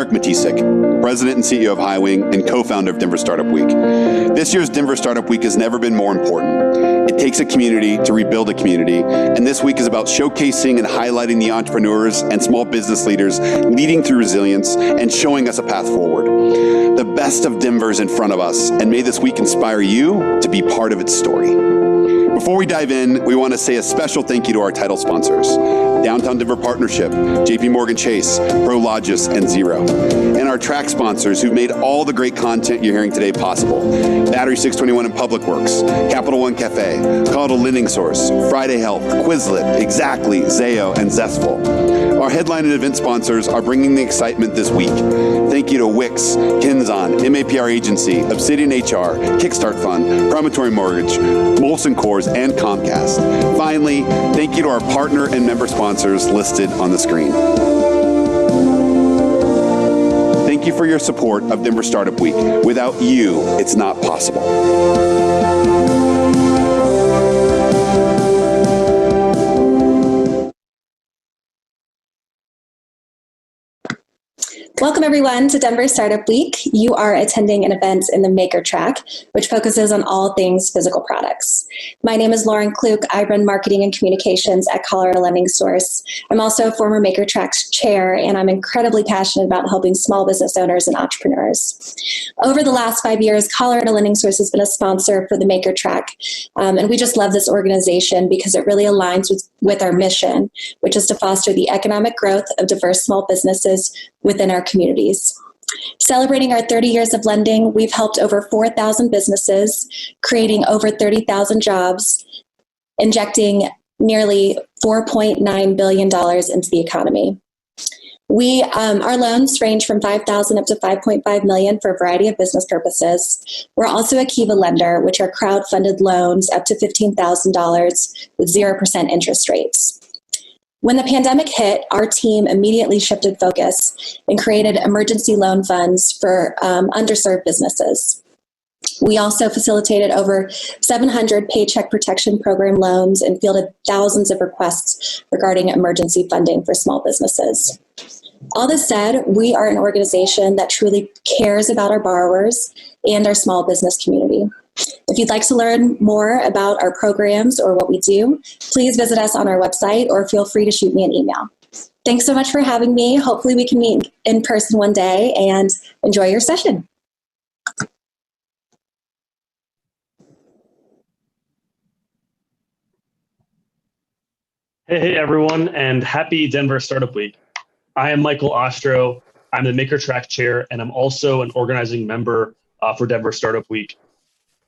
Eric Matisek, President and CEO of Highwing and co-founder of Denver Startup Week. This year's Denver Startup Week has never been more important. It takes a community to rebuild a community, and this week is about showcasing and highlighting the entrepreneurs and small business leaders leading through resilience and showing us a path forward. The best of Denver is in front of us, and may this week inspire you to be part of its story. Before we dive in, we want to say a special thank you to our title sponsors, Downtown Denver Partnership, JP Morgan Chase, Prologis, and Zero. And our track sponsors who've made all the great content you're hearing today possible. Battery 621 and Public Works, Capital One Cafe, Colorado Lending Source, Friday Health, Quizlet, Exactly, Zayo, and Zestful. Our headline and event sponsors are bringing the excitement this week. Thank you to Wix, Kinzon, MAPR Agency, Obsidian HR, Kickstart Fund, Promontory Mortgage, Molson Coors, and Comcast. Finally, thank you to our partner and member sponsors listed on the screen. Thank you for your support of Denver Startup Week. Without you, it's not possible. Welcome everyone to Denver Startup Week. You are attending an event in the Maker Track, which focuses on all things physical products. My name is Lauren Kluk. I run marketing and communications at Colorado Lending Source. I'm also a former Maker Track's chair, and I'm incredibly passionate about helping small business owners and entrepreneurs. Over the last 5 years, Colorado Lending Source has been a sponsor for the Maker Track, and we just love this organization because it really aligns with our mission, which is to foster the economic growth of diverse small businesses within our communities. Celebrating our 30 years of lending, we've helped over 4,000 businesses, creating over 30,000 jobs, injecting nearly $4.9 billion into the economy. Our loans range from $5,000 up to $5.5 million for a variety of business purposes. We're also a Kiva lender, which are crowd-funded loans up to $15,000 with 0% interest rates. When the pandemic hit, our team immediately shifted focus and created emergency loan funds for underserved businesses. We also facilitated over 700 Paycheck Protection Program loans and fielded thousands of requests regarding emergency funding for small businesses. All this said, we are an organization that truly cares about our borrowers and our small business community. If you'd like to learn more about our programs or what we do, please visit us on our website or feel free to shoot me an email. Thanks so much for having me. Hopefully we can meet in person one day, and enjoy your session. Hey everyone, and happy Denver Startup Week. I am Michael Ostro. I'm the Maker Track chair, and I'm also an organizing member for Denver Startup Week.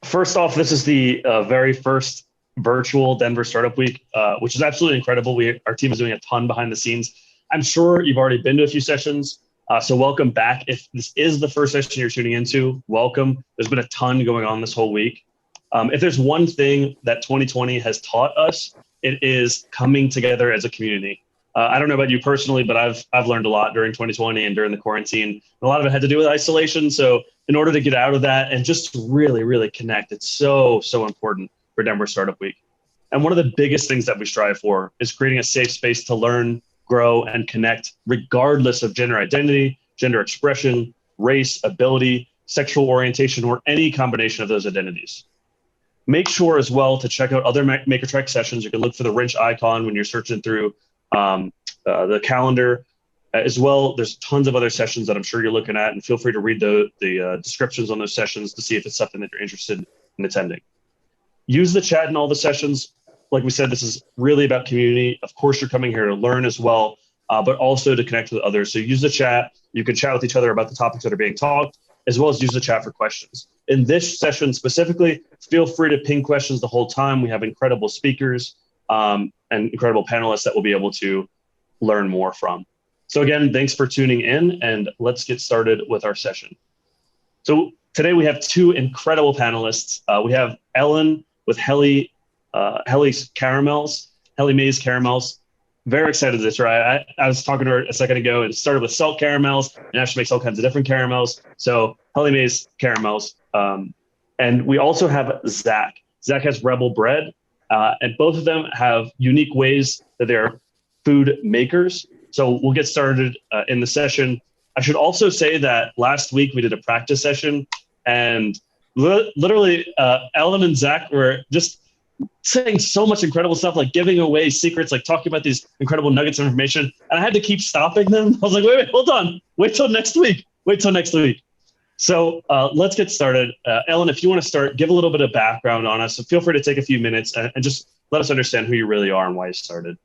First off, this is the very first virtual Denver Startup Week, which is absolutely incredible. Our team is doing a ton behind the scenes. I'm sure you've already been to a few sessions, so welcome back. If this is the first session you're tuning into, welcome. There's been a ton going on this whole week. If there's one thing that 2020 has taught us, it is coming together as a community. I don't know about you personally, but I've learned a lot during 2020 and during the quarantine. A lot of it had to do with isolation. So in order to get out of that and just really, really connect, it's so important for Denver Startup Week. And one of the biggest things that we strive for is creating a safe space to learn, grow, and connect, regardless of gender identity, gender expression, race, ability, sexual orientation, or any combination of those identities. Make sure as well to check out other Maker Track sessions. You can look for the wrench icon when you're searching through the calendar. As well, there's tons of other sessions that I'm sure you're looking at, and feel free to read the descriptions on those sessions to see if it's something that you're interested in attending. Use the chat in all the sessions. Like we said, this is really about community. Of course, you're coming here to learn as well, but also to connect with others. So use the chat. You can chat with each other about the topics that are being talked, as well as use the chat for questions. In this session specifically, feel free to ping questions the whole time. We have incredible speakers and incredible panelists that we'll be able to learn more from. So again, thanks for tuning in, and let's get started with our session. So today we have two incredible panelists. We have Ellen with Helliemae's Caramels. Very excited to this, right? I was talking to her a second ago, and it started with salt caramels, and now she makes all kinds of different caramels. So Helliemae's Caramels. And we also have Zach. Zach has Rebel Bread, and both of them have unique ways that they're food makers. So we'll get started in the session. I should also say that last week we did a practice session, and literally Ellen and Zach were just saying so much incredible stuff, like giving away secrets, like talking about these incredible nuggets of information. And I had to keep stopping them. I was like, wait, hold on. Wait till next week. So let's get started. Ellen, if you want to start, give a little bit of background on us. So feel free to take a few minutes and just let us understand who you really are and why you started.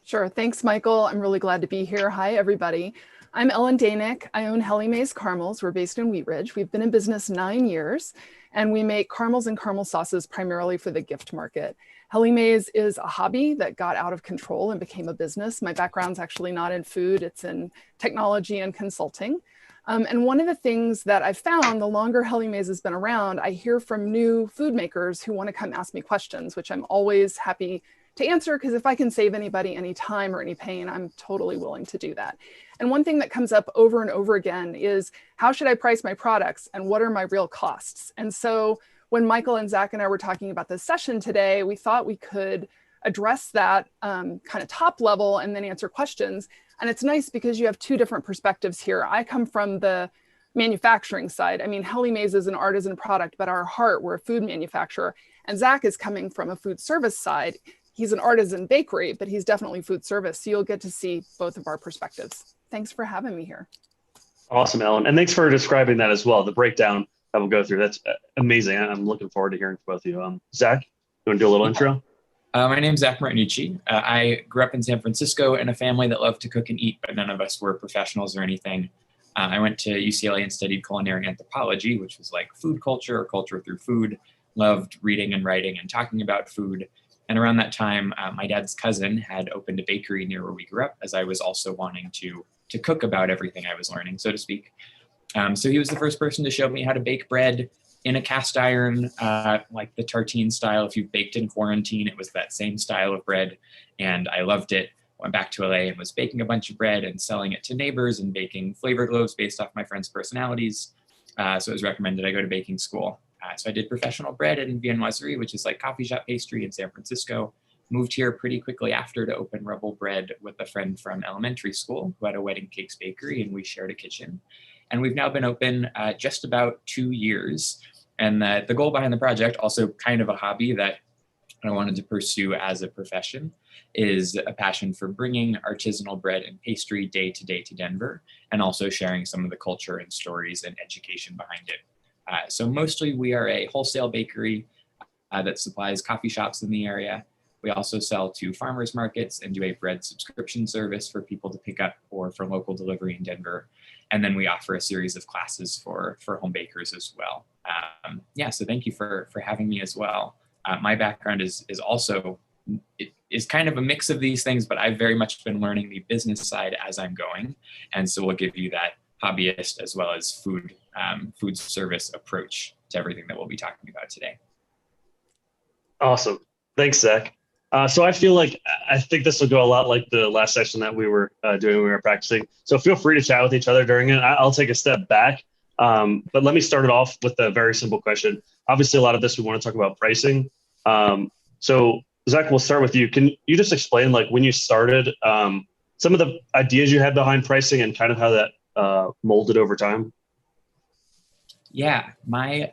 Sure. Thanks, Michael. I'm really glad to be here. Hi, everybody. I'm Ellen Daehnick. I own Helliemae's Caramels. We're based in Wheat Ridge. We've been in business 9 years, and we make caramels and caramel sauces primarily for the gift market. Helliemae's is a hobby that got out of control and became a business. My background's actually not in food. It's in technology and consulting. And one of the things that I've found, the longer Helliemae's has been around, I hear from new food makers who want to come ask me questions, which I'm always happy to answer, because if I can save anybody any time or any pain, I'm totally willing to do that. And one thing that comes up over and over again is, how should I price my products and what are my real costs? And so when Michael and Zach and I were talking about this session today, we thought we could address that kind of top level and then answer questions. And it's nice because you have two different perspectives here. I come from the manufacturing side. I mean, Helliemae's is an artisan product, but our heart, we're a food manufacturer. And Zach is coming from a food service side. He's an artisan bakery, but he's definitely food service. So you'll get to see both of our perspectives. Thanks for having me here. Awesome, Ellen. And thanks for describing that as well, the breakdown that we'll go through. That's amazing. I'm looking forward to hearing from both of you. Zach, you want to do a little intro? My name's Zach Martinucci. I grew up in San Francisco in a family that loved to cook and eat, but none of us were professionals or anything. I went to UCLA and studied culinary anthropology, which was like food culture or culture through food. Loved reading and writing and talking about food. And around that time, my dad's cousin had opened a bakery near where we grew up, as I was also wanting to cook about everything I was learning, so to speak. So he was the first person to show me how to bake bread in a cast iron, like the tartine style. If you've baked in quarantine, it was that same style of bread. And I loved it. Went back to LA and was baking a bunch of bread and selling it to neighbors and baking flavored loaves based off my friends' personalities. So it was recommended I go to baking school. So I did professional bread in viennoiserie, which is like coffee shop pastry in San Francisco. Moved here pretty quickly after to open Rebel Bread with a friend from elementary school who had a wedding cakes bakery, and we shared a kitchen. And we've now been open just about 2 years. And the goal behind the project, also kind of a hobby that I wanted to pursue as a profession, is a passion for bringing artisanal bread and pastry day to day to Denver, and also sharing some of the culture and stories and education behind it. So mostly we are a wholesale bakery that supplies coffee shops in the area. We also sell to farmers markets and do a bread subscription service for people to pick up or for local delivery in Denver. And then we offer a series of classes for home bakers as well. So thank you for having me as well. My background is also, it is kind of a mix of these things, but I've very much been learning the business side as I'm going. And so we'll give you that hobbyist as well as food service approach to everything that we'll be talking about today. Awesome. Thanks, Zach. So I think this will go a lot like the last session that we were doing when we were practicing. So feel free to chat with each other during it. I'll take a step back. But let me start it off with a very simple question. Obviously, a lot of this we want to talk about pricing. So Zach, we'll start with you. Can you just explain, like, when you started, some of the ideas you had behind pricing and kind of how that molded over time? Yeah, my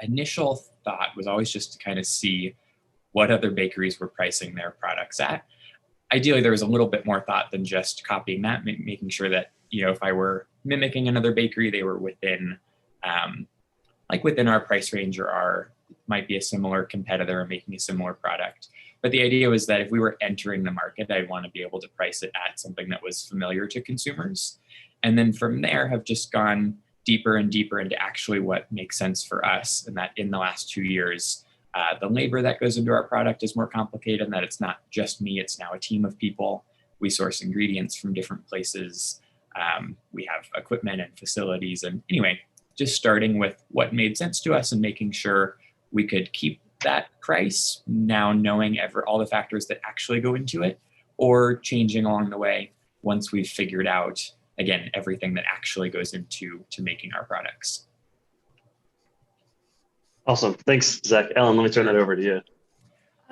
initial thought was always just to kind of see what other bakeries were pricing their products at. Ideally, there was a little bit more thought than just copying that, making sure that, if I were mimicking another bakery, they were within within our price range, or might be a similar competitor and making a similar product. But the idea was that if we were entering the market, I'd want to be able to price it at something that was familiar to consumers. And then from there have just gone deeper and deeper into actually what makes sense for us. And that in the last 2 years, the labor that goes into our product is more complicated, and that it's not just me, it's now a team of people. We source ingredients from different places. We have equipment and facilities. And anyway, just starting with what made sense to us and making sure we could keep that price, now knowing all the factors that actually go into it, or changing along the way once we've figured out, again, everything that actually goes into making our products. Awesome. Thanks, Zach. Ellen, let me turn that over to you.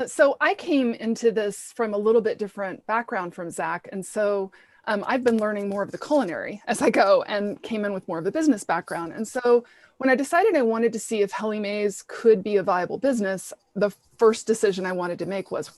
So I came into this from a little bit different background from Zach. And so I've been learning more of the culinary as I go and came in with more of the business background. And so when I decided I wanted to see if Helliemae's could be a viable business, the first decision I wanted to make was,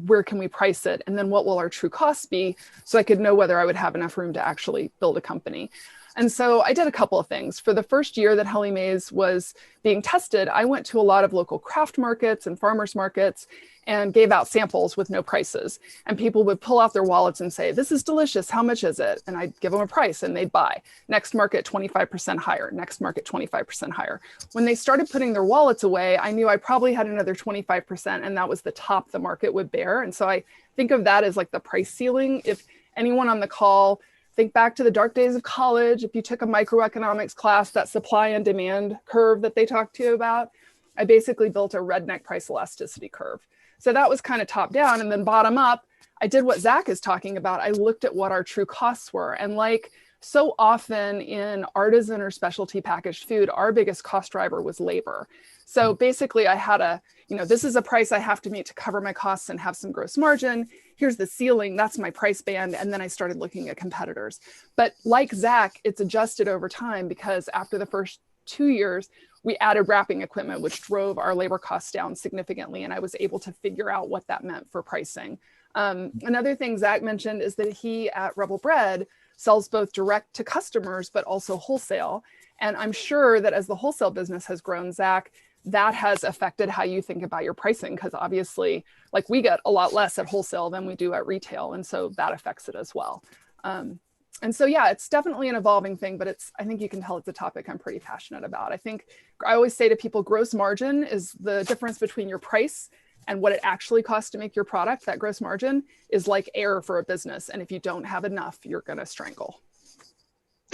where can we price it? And then what will our true costs be? So I could know whether I would have enough room to actually build a company. And so I did a couple of things. For the first year that Helliemae's was being tested, I went to a lot of local craft markets and farmers markets and gave out samples with no prices. And people would pull out their wallets and say, this is delicious, how much is it? And I'd give them a price and they'd buy. Next market, 25% higher. Next market, 25% higher. When they started putting their wallets away, I knew I probably had another 25%, and that was the top the market would bear. And so I think of that as like the price ceiling. If anyone on the call, think back to the dark days of college. If you took a microeconomics class, that supply and demand curve that they talked to you about, I basically built a redneck price elasticity curve. So that was kind of top down, and then bottom up, I did what Zach is talking about. I looked at what our true costs were. And like so often in artisan or specialty packaged food, our biggest cost driver was labor. So basically I had this is a price I have to meet to cover my costs and have some gross margin. Here's the ceiling, that's my price band. And then I started looking at competitors. But like Zach, it's adjusted over time, because after the first 2 years, we added wrapping equipment, which drove our labor costs down significantly. And I was able to figure out what that meant for pricing. Another thing Zach mentioned is that he at Rebel Bread sells both direct to customers, but also wholesale. And I'm sure that as the wholesale business has grown, Zach, that has affected how you think about your pricing, because obviously, like, we get a lot less at wholesale than we do at retail. And so that affects it as well. And so, yeah, it's definitely an evolving thing, but I think you can tell it's a topic I'm pretty passionate about. I always say to people, gross margin is the difference between your price and what it actually costs to make your product. That gross margin is like air for a business. And if you don't have enough, you're going to strangle.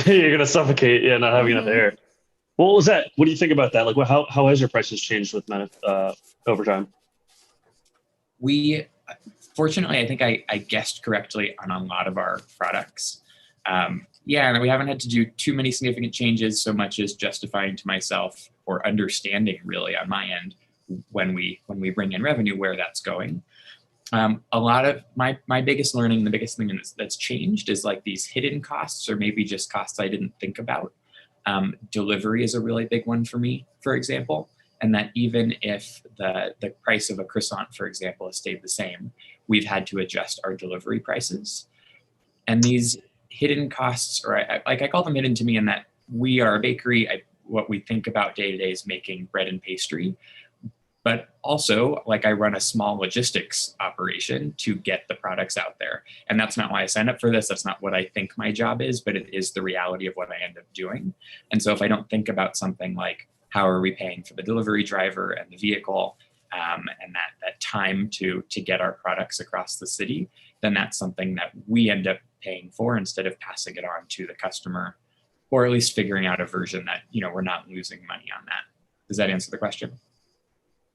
You're going to suffocate, not having enough air. What was that? What do you think about that? Like, how has your prices changed with over time? Fortunately, I think I guessed correctly on a lot of our products. And we haven't had to do too many significant changes, so much as justifying to myself or understanding really on my end when we bring in revenue where that's going. A lot of my biggest learning, the biggest thing that's changed is like these hidden costs, or maybe just costs I didn't think about. Delivery is a really big one for me, for example, and that even if the price of a croissant, for example, has stayed the same, we've had to adjust our delivery prices. And these hidden costs, or I call them hidden to me, in that we are a bakery. What we think about day to day is making bread and pastry. But also, like, I run a small logistics operation to get the products out there. And that's not why I signed up for this. That's not what I think my job is, but it is the reality of what I end up doing. And so if I don't think about something like, how are we paying for the delivery driver and the vehicle, and that time to get our products across the city, then that's something that we end up paying for instead of passing it on to the customer, or at least figuring out a version that, we're not losing money on that. Does that answer the question?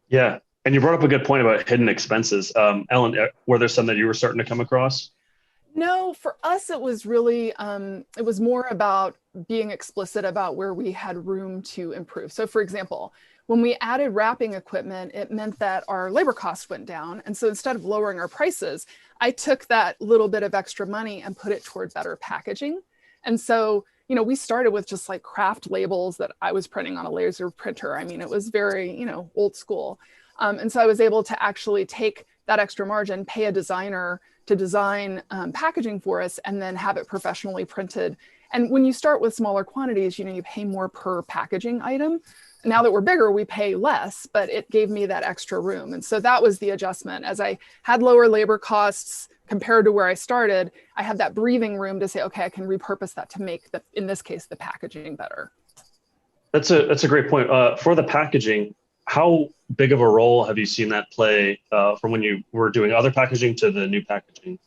Yeah. And you brought up a good point about hidden expenses. Ellen, were there some that you were starting to come across? No, for us, it was really, it was more about being explicit about where we had room to improve. So for example, when we added wrapping equipment, it meant that our labor costs went down. And so instead of lowering our prices, I took that little bit of extra money and put it toward better packaging. And so, we started with just like craft labels that I was printing on a laser printer. I mean, it was very, old school. And so I was able to actually take that extra margin, pay a designer to design packaging for us, and then have it professionally printed. And when you start with smaller quantities, you pay more per packaging item. Now that we're bigger, we pay less, but it gave me that extra room. And so that was the adjustment. As I had lower labor costs compared to where I started, I had that breathing room to say, okay, I can repurpose that to make, in this case, the packaging better. That's a great point. For the packaging, how big of a role have you seen that play from when you were doing other packaging to the new packaging?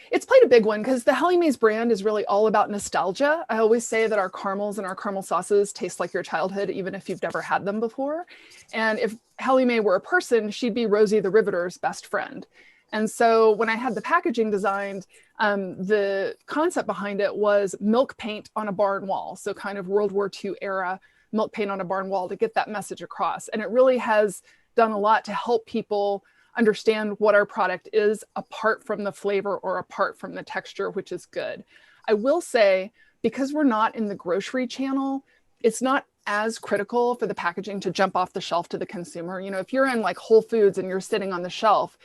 It's played a big one because the Helliemae's brand is really all about nostalgia. I always say that our caramels and our caramel sauces taste like your childhood, even if you've never had them before. And if Helliemae were a person, she'd be Rosie the Riveter's best friend. And so when I had the packaging designed, the concept behind it was milk paint on a barn wall. So kind of World War II era milk paint on a barn wall to get that message across. And it really has done a lot to help people understand what our product is apart from the flavor or apart from the texture, which is good. I will say, because we're not in the grocery channel, it's not as critical for the packaging to jump off the shelf to the consumer. You know, if you're in like Whole Foods and you're sitting on the shelf,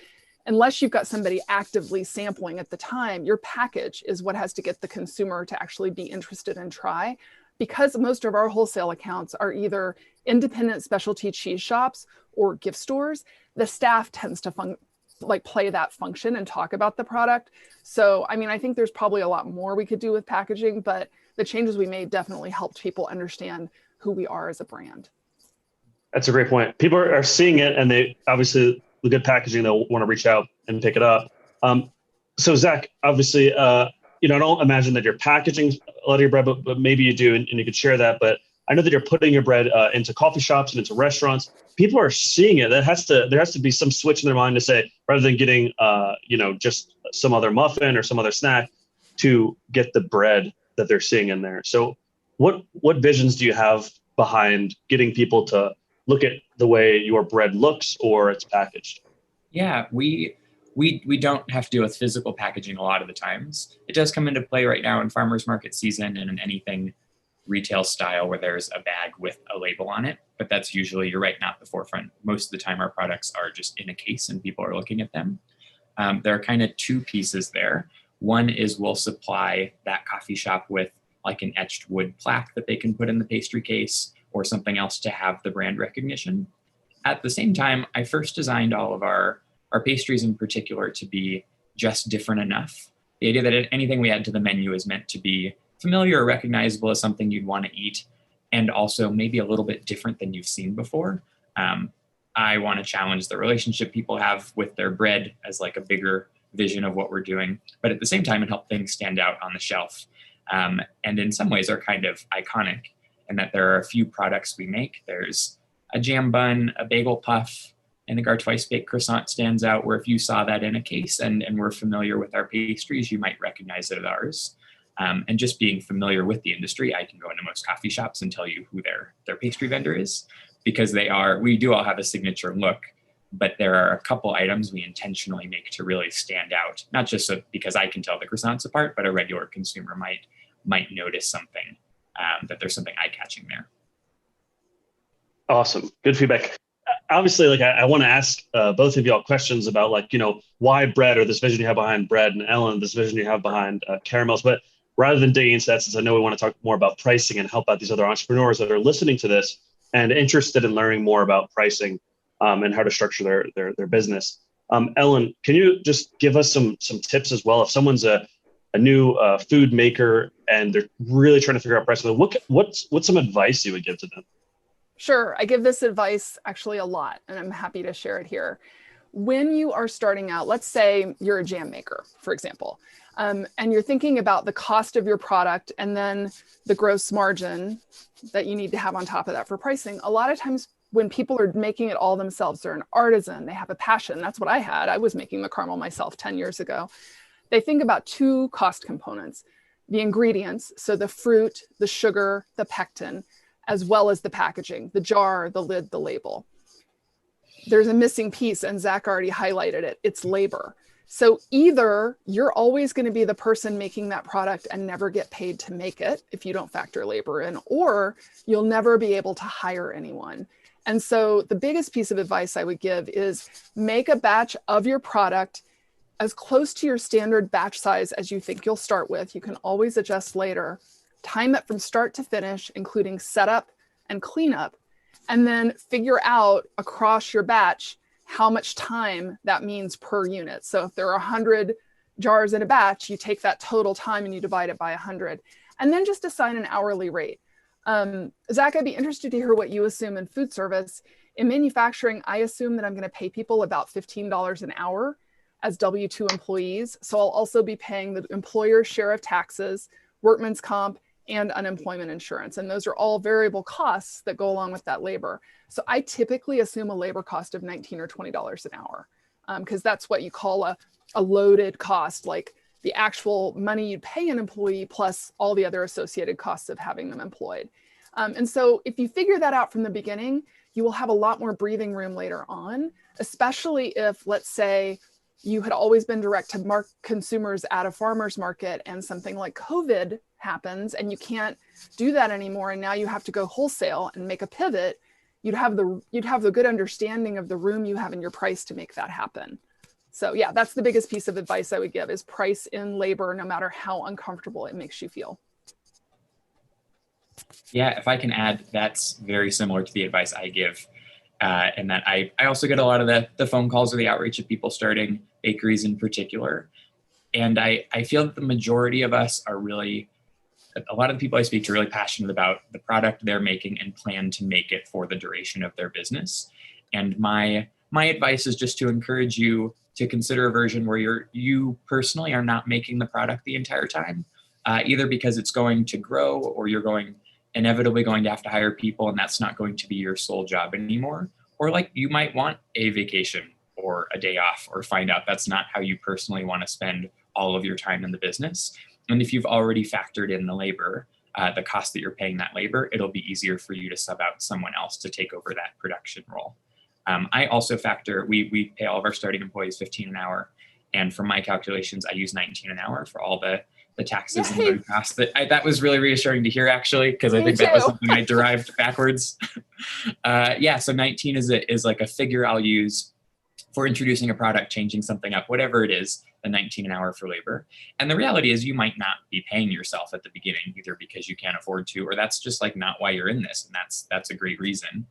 unless you've got somebody actively sampling at the time, your package is what has to get the consumer to actually be interested and try. Because most of our wholesale accounts are either independent specialty cheese shops or gift stores, the staff tends to play that function and talk about the product. So, I mean, I think there's probably a lot more we could do with packaging, but the changes we made definitely helped people understand who we are as a brand. That's a great point. People are seeing it, and they obviously, the good packaging, they'll want to reach out and pick it up. So Zach, obviously, I don't imagine that you're packaging a lot of your bread, but maybe you do, and you could share that. But I know that you're putting your bread into coffee shops and into restaurants. People are seeing it. There has to be some switch in their mind to say, rather than getting, just some other muffin or some other snack, to get the bread that they're seeing in there. So what visions do you have behind getting people to look at the way your bread looks or it's packaged? Yeah, we don't have to deal with physical packaging a lot of the times. It does come into play right now in farmers market season and in anything retail style where there's a bag with a label on it, but that's usually, you're right, not the forefront. Most of the time our products are just in a case and people are looking at them. There are kind of two pieces there. One is we'll supply that coffee shop with like an etched wood plaque that they can put in the pastry case or something else to have the brand recognition. At the same time, I first designed all of our pastries in particular to be just different enough. The idea that anything we add to the menu is meant to be familiar or recognizable as something you'd want to eat, and also maybe a little bit different than you've seen before. I want to challenge the relationship people have with their bread as like a bigger vision of what we're doing, but at the same time, it helps things stand out on the shelf. And in some ways are kind of iconic in that there are a few products we make. There's a jam bun, a bagel puff. I think our twice baked croissant stands out, where if you saw that in a case and we're familiar with our pastries, you might recognize it as ours. And just being familiar with the industry, I can go into most coffee shops and tell you who their pastry vendor is, because we do all have a signature look, but there are a couple items we intentionally make to really stand out, not just because I can tell the croissants apart, but a regular consumer might notice something, that there's something eye-catching there. Awesome. Good feedback. Obviously, I want to ask both of y'all questions about why bread, or this vision you have behind bread, and Ellen, this vision you have behind caramels. But rather than digging into that, since I know we want to talk more about pricing and help out these other entrepreneurs that are listening to this and interested in learning more about pricing and how to structure their business. Ellen, can you just give us some tips as well? If someone's a new food maker and they're really trying to figure out pricing, what's some advice you would give to them? Sure. I give this advice actually a lot, and I'm happy to share it here. When you are starting out, let's say you're a jam maker, for example, and you're thinking about the cost of your product and then the gross margin that you need to have on top of that for pricing. A lot of times when people are making it all themselves, they're an artisan, they have a passion. That's what I had. I was making the caramel myself 10 years ago. They think about two cost components: the ingredients, so the fruit, the sugar, the pectin, as well as the packaging, the jar, the lid, the label. There's a missing piece, and Zach already highlighted it. It's labor. So either you're always going to be the person making that product and never get paid to make it if you don't factor labor in, or you'll never be able to hire anyone. And so the biggest piece of advice I would give is make a batch of your product as close to your standard batch size as you think you'll start with. You can always adjust later. Time it from start to finish, including setup and cleanup, and then figure out across your batch how much time that means per unit. So if there are 100 jars in a batch, you take that total time and you divide it by 100, and then just assign an hourly rate. Zach, I'd be interested to hear what you assume in food service. In manufacturing, I assume that I'm going to pay people about $15 an hour as W-2 employees. So I'll also be paying the employer's share of taxes, workman's comp, and unemployment insurance. And those are all variable costs that go along with that labor. So I typically assume a labor cost of $19 or $20 an hour, because that's what you call a loaded cost, like the actual money you'd pay an employee plus all the other associated costs of having them employed. And so if you figure that out from the beginning, you will have a lot more breathing room later on, especially if, let's say, you had always been direct to consumers at a farmer's market and something like COVID happens and you can't do that anymore. And now you have to go wholesale and make a pivot. You'd have the good understanding of the room you have in your price to make that happen. So yeah, that's the biggest piece of advice I would give is price in labor, no matter how uncomfortable it makes you feel. Yeah, if I can add, that's very similar to the advice I give. And that I also get a lot of the phone calls or the outreach of people starting bakeries in particular. And I feel that the majority of us are really, a lot of the people I speak to are really passionate about the product they're making and plan to make it for the duration of their business. And my advice is just to encourage you to consider a version where you personally are not making the product the entire time, either because it's going to grow or you're inevitably going to have to hire people and that's not going to be your sole job anymore. Or like you might want a vacation or a day off or find out that's not how you personally want to spend all of your time in the business. And if you've already factored in the labor, the cost that you're paying that labor, it'll be easier for you to sub out someone else to take over that production role. I also factor, we pay all of our starting employees $15 an hour. And for my calculations, I use $19 an hour for all the taxes and the costs. That was really reassuring to hear, actually, because I think that was something I derived backwards. So 19 is like a figure I'll use for introducing a product, changing something up, whatever it is, the 19 an hour for labor. And the reality is you might not be paying yourself at the beginning, either because you can't afford to, or that's just like not why you're in this. And that's a great reason.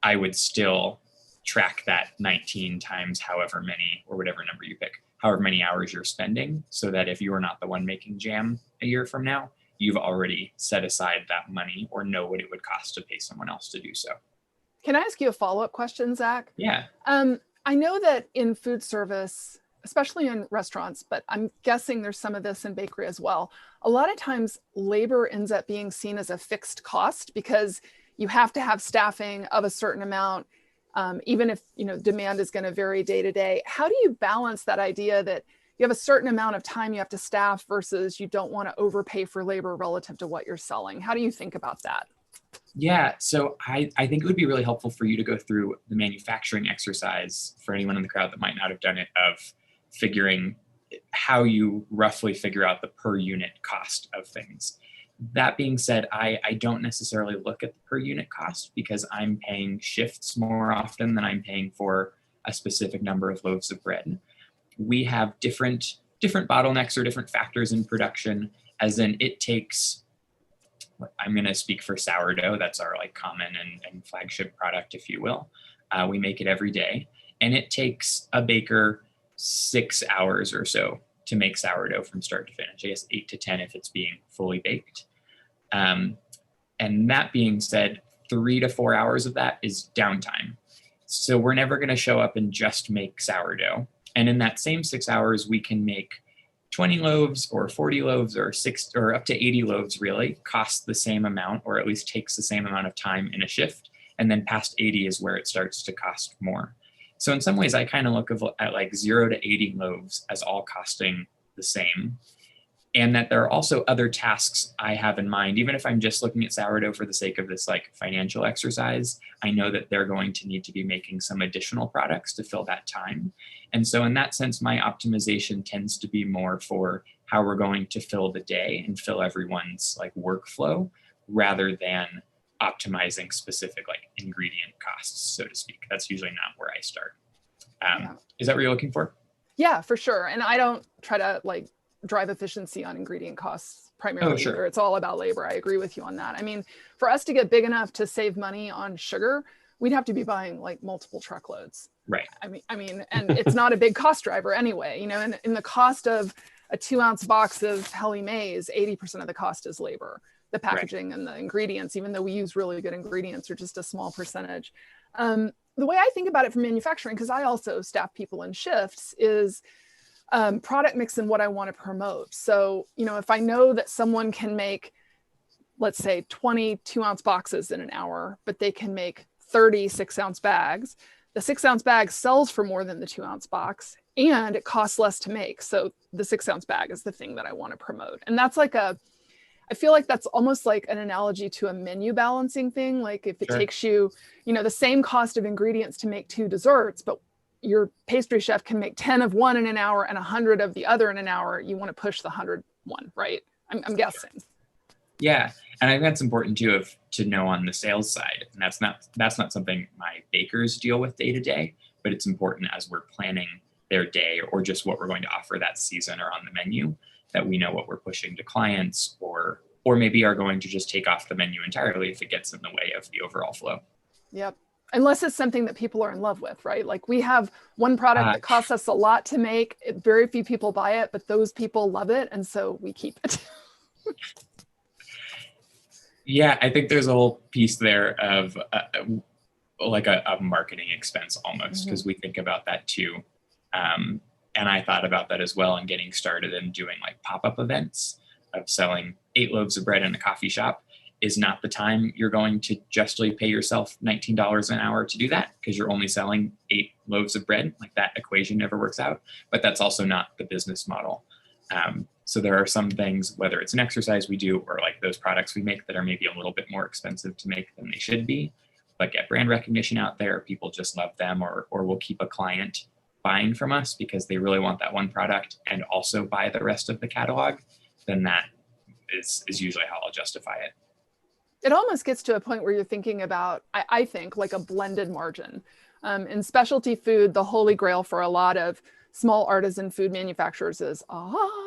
I would still track that 19 times however many, or whatever number you pick, however many hours you're spending, so that if you are not the one making jam a year from now, you've already set aside that money or know what it would cost to pay someone else to do so. Can I ask you a follow-up question, Zach? Yeah. I know that in food service, especially in restaurants, but I'm guessing there's some of this in bakery as well. A lot of times labor ends up being seen as a fixed cost because you have to have staffing of a certain amount, even if demand is going to vary day to day. How do you balance that idea that you have a certain amount of time you have to staff versus you don't want to overpay for labor relative to what you're selling? How do you think about that? Yeah, so I think it would be really helpful for you to go through the manufacturing exercise for anyone in the crowd that might not have done it, of figuring how you roughly figure out the per unit cost of things. That being said, I don't necessarily look at the per unit cost because I'm paying shifts more often than I'm paying for a specific number of loaves of bread. We have different bottlenecks or different factors in production, as in it takes, I'm going to speak for sourdough. That's our like common and flagship product, if you will. We make it every day, and it takes a baker 6 hours or so to make sourdough from start to finish. I guess 8 to 10 if it's being fully baked. And that being said, 3 to 4 hours of that is downtime. So we're never going to show up and just make sourdough. And in that same 6 hours, we can make 20 loaves or 40 loaves or up to 80 loaves really cost the same amount, or at least takes the same amount of time in a shift. And then past 80 is where it starts to cost more. So in some ways, I kind of look at like 0 to 80 loaves as all costing the same. And that there are also other tasks I have in mind. Even if I'm just looking at sourdough for the sake of this like financial exercise, I know that they're going to need to be making some additional products to fill that time. And so in that sense, my optimization tends to be more for how we're going to fill the day and fill everyone's like workflow, rather than optimizing specific like ingredient costs, so to speak. That's usually not where I start. Is that what you're looking for? Yeah, for sure. And I don't try to like drive efficiency on ingredient costs primarily. Sure. Either. It's all about labor. I agree with you on that. I mean, for us to get big enough to save money on sugar, we'd have to be buying like multiple truckloads. Right. I mean, and it's not a big cost driver anyway, and in the cost of a 2-ounce box of Helliemae is 80% of the cost is labor. The packaging and the ingredients, even though we use really good ingredients, are just a small percentage. The way I think about it for manufacturing, because I also staff people in shifts, is product mix and what I want to promote. So, if I know that someone can make, let's say 20 2-ounce boxes in an hour, but they can make 30 6-ounce bags, the 6-ounce bag sells for more than the 2-ounce box and it costs less to make. So the 6-ounce bag is the thing that I want to promote. And that's like I feel like that's almost like an analogy to a menu balancing thing. Like if it Sure. takes you, the same cost of ingredients to make 2 desserts, but your pastry chef can make 10 of one in an hour and 100 of the other in an hour, you want to push the 100 one, right? I'm guessing. Yeah, and I think that's important too to know on the sales side, and that's not something my bakers deal with day to day, but it's important as we're planning their day or just what we're going to offer that season or on the menu, that we know what we're pushing to clients, or maybe are going to just take off the menu entirely if it gets in the way of the overall flow. Yep. Unless it's something that people are in love with, right? Like we have one product that costs us a lot to make. Very few people buy it, but those people love it. And so we keep it. Yeah, I think there's a whole piece there of like a marketing expense almost, because we think about that too. And I thought about that as well in getting started and doing like pop-up events of selling 8 loaves of bread in a coffee shop. Is not the time you're going to justly pay yourself $19 an hour to do that, because you're only selling 8 loaves of bread. Like that equation never works out, but that's also not the business model. So there are some things, whether it's an exercise we do or like those products we make, that are maybe a little bit more expensive to make than they should be, but get brand recognition out there. People just love them, or we'll keep a client buying from us because they really want that one product and also buy the rest of the catalog. Then that is usually how I'll justify it. It almost gets to a point where you're thinking about, I think, like a blended margin. In specialty food, the holy grail for a lot of small artisan food manufacturers is,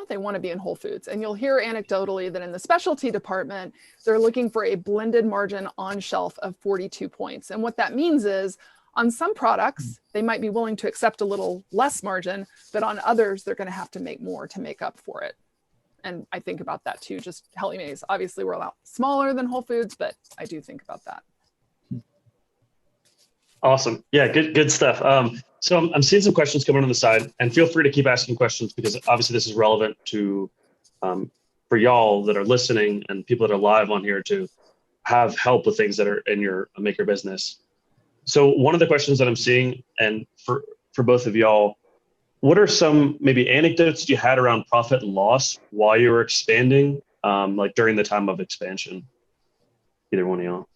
they want to be in Whole Foods. And you'll hear anecdotally that in the specialty department, they're looking for a blended margin on shelf of 42 points. And what that means is, on some products, they might be willing to accept a little less margin, but on others, they're going to have to make more to make up for it. And I think about that too. Just Helliemae, obviously we're a lot smaller than Whole Foods, but I do think about that. Awesome. Yeah, good stuff. So I'm seeing some questions coming on the side, and feel free to keep asking questions, because obviously this is relevant to for y'all that are listening and people that are live on here to have help with things that are in your maker business. So one of the questions that I'm seeing, and for both of y'all, what are some maybe anecdotes you had around profit and loss while you were expanding, like during the time of expansion? Either one of y'all.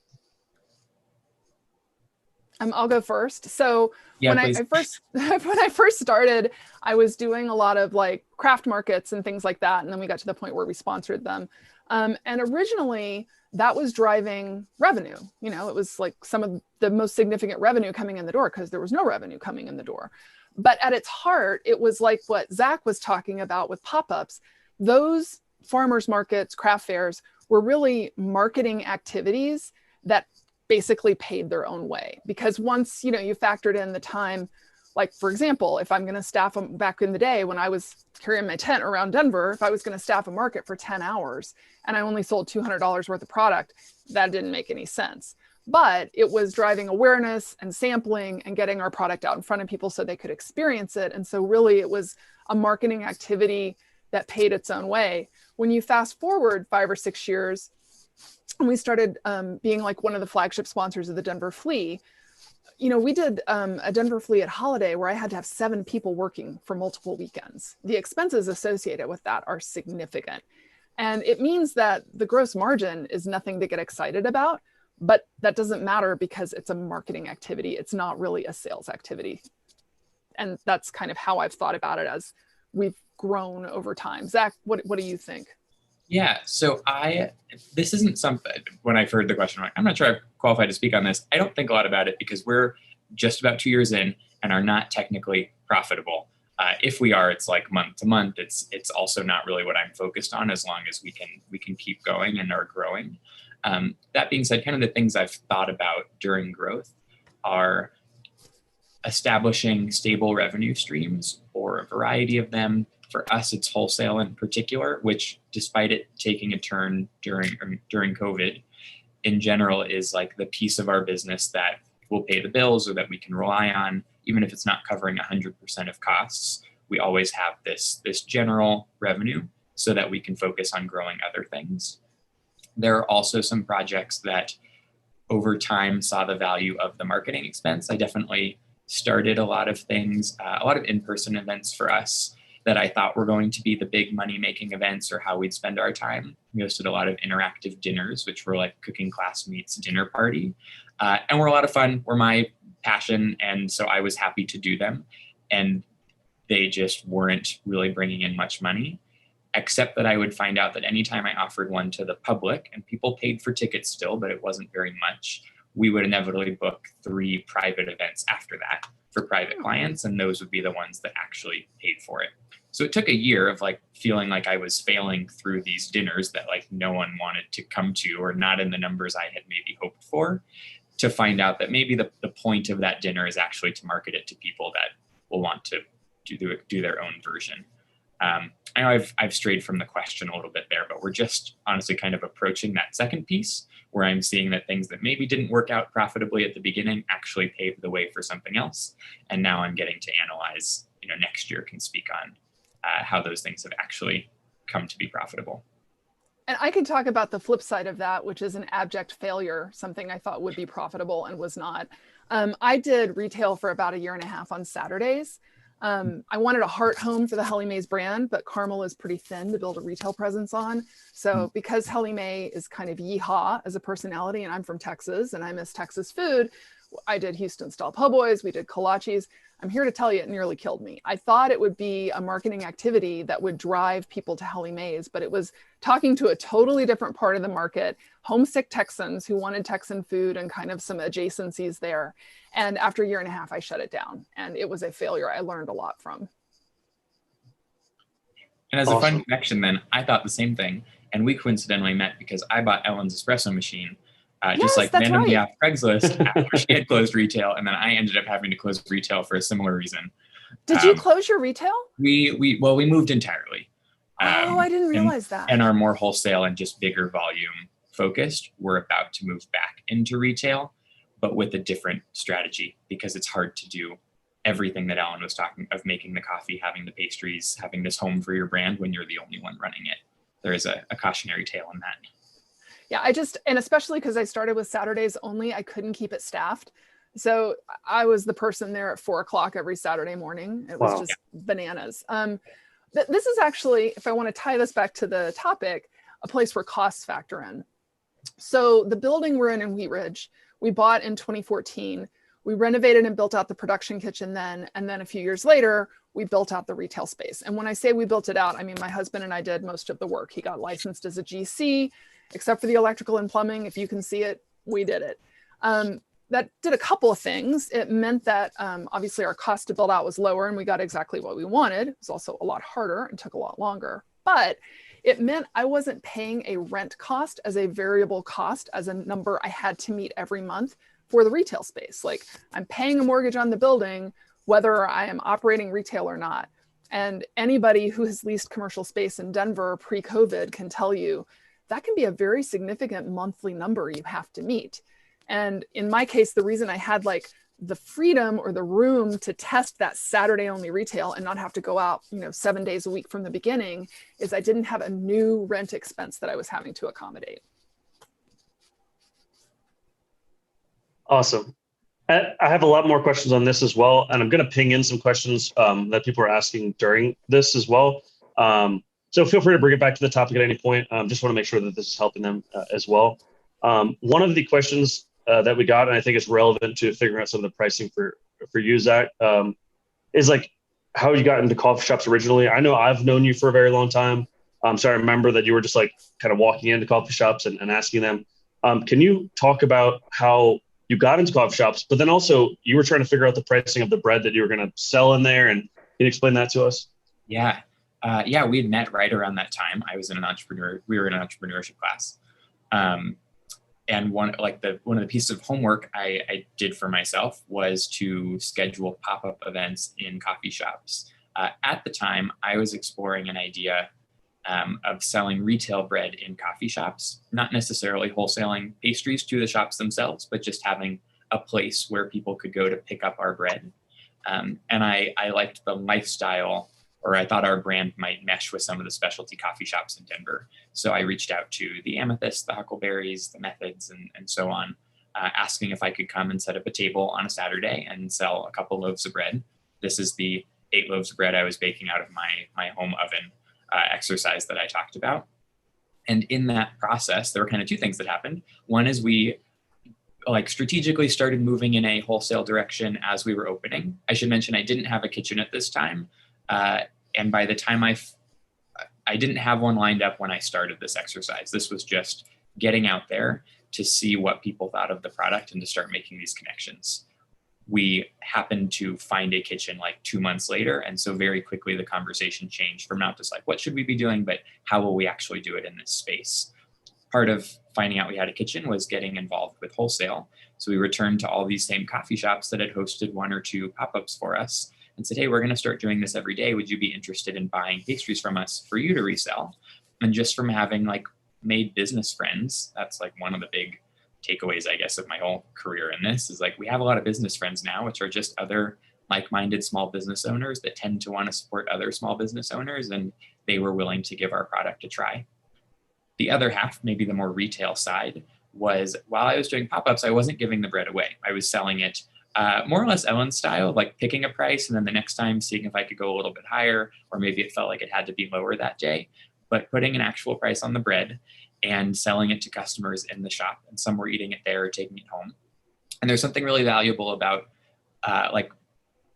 I'll go first. So Yeah, when I first started, I was doing a lot of like craft markets and things like that. And then we got to the point where we sponsored them. And originally that was driving revenue. It was like some of the most significant revenue coming in the door, because there was no revenue coming in the door. But at its heart, it was like what Zach was talking about with pop-ups. Those farmers markets, craft fairs were really marketing activities that basically paid their own way. Because once, you factored in the time, like for example, if I'm going to staff them back in the day when I was carrying my tent around Denver, if I was going to staff a market for 10 hours and I only sold $200 worth of product, that didn't make any sense. But it was driving awareness and sampling and getting our product out in front of people so they could experience it. And so really it was a marketing activity that paid its own way. When you fast forward 5 or 6 years, and we started being like one of the flagship sponsors of the Denver Flea, we did a Denver Flea at Holiday where I had to have 7 people working for multiple weekends. The expenses associated with that are significant. And it means that the gross margin is nothing to get excited about. But that doesn't matter because it's a marketing activity. It's not really a sales activity. And that's kind of how I've thought about it as we've grown over time. Zach, what do you think? Yeah, so this isn't something, when I heard the question, I'm not sure I'm qualified to speak on this. I don't think a lot about it because we're just about 2 years in and are not technically profitable. If we are, it's like month to month. It's also not really what I'm focused on, as long as we can keep going and are growing. That being said, kind of the things I've thought about during growth are establishing stable revenue streams, or a variety of them. For us, it's wholesale in particular, which, despite it taking a turn during COVID, in general is like the piece of our business that will pay the bills or that we can rely on, even if it's not covering 100% of costs. We always have this general revenue so that we can focus on growing other things. There are also some projects that over time saw the value of the marketing expense. I definitely started a lot of things, a lot of in-person events for us that I thought were going to be the big money-making events or how we'd spend our time. We hosted a lot of interactive dinners, which were like cooking class meets dinner party, and were a lot of fun, were my passion, and so I was happy to do them. And they just weren't really bringing in much money, except that I would find out that anytime I offered one to the public, and people paid for tickets still, but it wasn't very much, we would inevitably book 3 private events after that for private clients, and those would be the ones that actually paid for it. So it took a year of like feeling like I was failing through these dinners that like no one wanted to come to, or not in the numbers I had maybe hoped for, to find out that maybe the point of that dinner is actually to market it to people that will want to do their own version. I know I've strayed from the question a little bit there, but we're just honestly kind of approaching that second piece where I'm seeing that things that maybe didn't work out profitably at the beginning actually paved the way for something else. And now I'm getting to analyze, next year can speak on how those things have actually come to be profitable. And I can talk about the flip side of that, which is an abject failure, something I thought would be profitable and was not. I did retail for about 1.5 years on Saturdays. I wanted a heart home for the Helliemae's brand, but Carmel is pretty thin to build a retail presence on. So because Helliemae is kind of yeehaw as a personality, and I'm from Texas and I miss Texas food, I did Houston style po' boys, we did kolaches. I'm here to tell you, it nearly killed me. I thought it would be a marketing activity that would drive people to Helliemae's, but it was talking to a totally different part of the market, homesick Texans who wanted Texan food and kind of some adjacencies there. And after 1.5 years, I shut it down, and it was a failure I learned a lot from. And as a fun connection then, I thought the same thing. And we coincidentally met because I bought Ellen's espresso machine, just like randomly off Craigslist after she had closed retail. And then I ended up having to close retail for a similar reason. Did you close your retail? We moved entirely. I didn't realize that. And are more wholesale and just bigger volume focused. We're about to move back into retail, but with a different strategy, because it's hard to do everything that Ellen was talking of, making the coffee, having the pastries, having this home for your brand when you're the only one running it. There is a cautionary tale in that. Yeah, and especially because I started with Saturdays only, I couldn't keep it staffed. So I was the person there at 4 o'clock every Saturday morning. It was just bananas. This is actually, if I want to tie this back to the topic, a place where costs factor in. So the building we're in Wheat Ridge, we bought in 2014. We renovated and built out the production kitchen then. And then a few years later, we built out the retail space. And when I say we built it out, I mean, my husband and I did most of the work. He got licensed as a GC, except for the electrical and plumbing. If you can see it, we did it. That did a couple of things. It meant that obviously our cost to build out was lower and we got exactly what we wanted. It was also a lot harder and took a lot longer. But it meant I wasn't paying a rent cost as a variable cost, as a number I had to meet every month for the retail space. Like, I'm paying a mortgage on the building, whether I am operating retail or not. And anybody who has leased commercial space in Denver pre-COVID can tell you that can be a very significant monthly number you have to meet. And in my case, the reason I had like the freedom or the room to test that Saturday only retail and not have to go out, 7 days a week from the beginning, is I didn't have a new rent expense that I was having to accommodate. Awesome. I have a lot more questions on this as well, and I'm going to ping in some questions that people are asking during this as well. So feel free to bring it back to the topic at any point. Just want to make sure that this is helping them as well. One of the questions that we got, and I think it's relevant to figuring out some of the pricing for you, Zach, is like how you got into coffee shops originally. I know I've known you for a very long time. So I remember that you were just like kind of walking into coffee shops and asking them. Can you talk about how you got into coffee shops, but then also you were trying to figure out the pricing of the bread that you were going to sell in there? And can you explain that to us? Yeah. We had met right around that time. I was in we were in an entrepreneurship class. And one of the pieces of homework I did for myself was to schedule pop-up events in coffee shops. At the time, I was exploring an idea of selling retail bread in coffee shops, not necessarily wholesaling pastries to the shops themselves, but just having a place where people could go to pick up our bread. And I liked the lifestyle, or I thought our brand might mesh with some of the specialty coffee shops in Denver. So I reached out to the Amethyst, the Huckleberries, the Methods, and so on, asking if I could come and set up a table on a Saturday and sell a couple loaves of bread. This is the 8 loaves of bread I was baking out of my home oven exercise that I talked about. And in that process, there were kind of 2 things that happened. One is we strategically started moving in a wholesale direction as we were opening. I should mention I didn't have a kitchen at this time. And by the time I didn't have one lined up when I started this exercise. This was just getting out there to see what people thought of the product and to start making these connections. We happened to find a kitchen 2 months later. And so very quickly the conversation changed from not just what should we be doing, but how will we actually do it in this space? Part of finding out we had a kitchen was getting involved with wholesale. So we returned to all these same coffee shops that had hosted 1 or 2 pop-ups for us and said, hey, we're going to start doing this every day. Would you be interested in buying pastries from us for you to resell? And just from having made business friends, that's one of the big takeaways, I guess, of my whole career in this is we have a lot of business friends now, which are just other like-minded small business owners that tend to want to support other small business owners. And they were willing to give our product a try. The other half, maybe the more retail side, was while I was doing pop-ups, I wasn't giving the bread away. I was selling it more or less Ellen style, picking a price and then the next time seeing if I could go a little bit higher, or maybe it felt like it had to be lower that day, but putting an actual price on the bread and selling it to customers in the shop. And some were eating it there or taking it home. And there's something really valuable about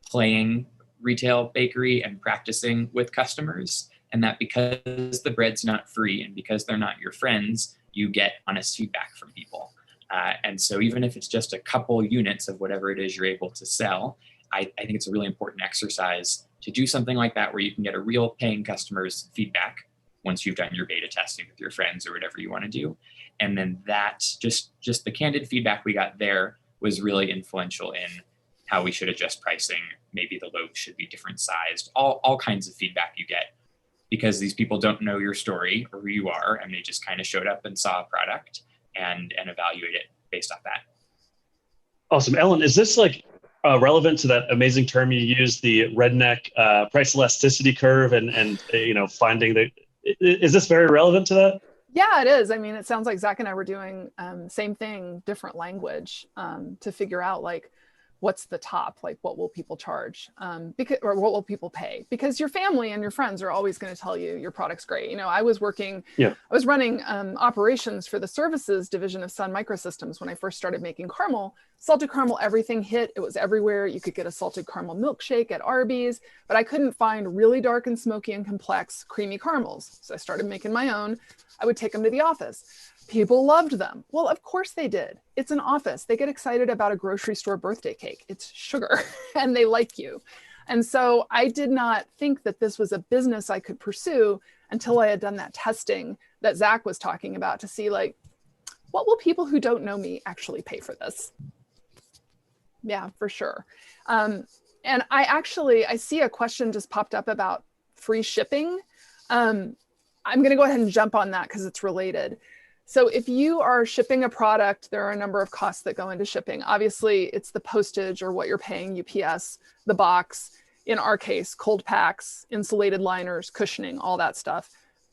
playing retail bakery and practicing with customers. And that because the bread's not free and because they're not your friends, you get honest feedback from people. And so even if it's just a couple units of whatever it is you're able to sell, I think it's a really important exercise to do something like that where you can get a real paying customer's feedback once you've done your beta testing with your friends or whatever you want to do. And then that, just the candid feedback we got there was really influential in how we should adjust pricing. Maybe the loaves should be different sized, all kinds of feedback you get. Because these people don't know your story or who you are, and they just kind of showed up and saw a product and evaluate it based off that. Awesome. Ellen, is this relevant to that amazing term you used, the redneck price elasticity curve and finding that, is this very relevant to that? Yeah, it is. I mean, it sounds like Zach and I were doing same thing, different language to figure out what's the top, what will people charge or what will people pay? Because your family and your friends are always going to tell you your product's great. I was running operations for the services division of Sun Microsystems when I first started making caramel. Salted caramel, everything hit. It was everywhere. You could get a salted caramel milkshake at Arby's, but I couldn't find really dark and smoky and complex creamy caramels. So I started making my own. I would take them to the office. People loved them. Well, of course they did. It's an office. They get excited about a grocery store birthday cake. It's sugar and they like you. And so I did not think that this was a business I could pursue until I had done that testing that Zach was talking about to see what will people who don't know me actually pay for this? Yeah, for sure. And I see a question just popped up about free shipping. I'm going to go ahead and jump on that because it's related. So if you are shipping a product, there are a number of costs that go into shipping. Obviously, it's the postage or what you're paying UPS, the box, in our case, cold packs, insulated liners, cushioning, all that stuff.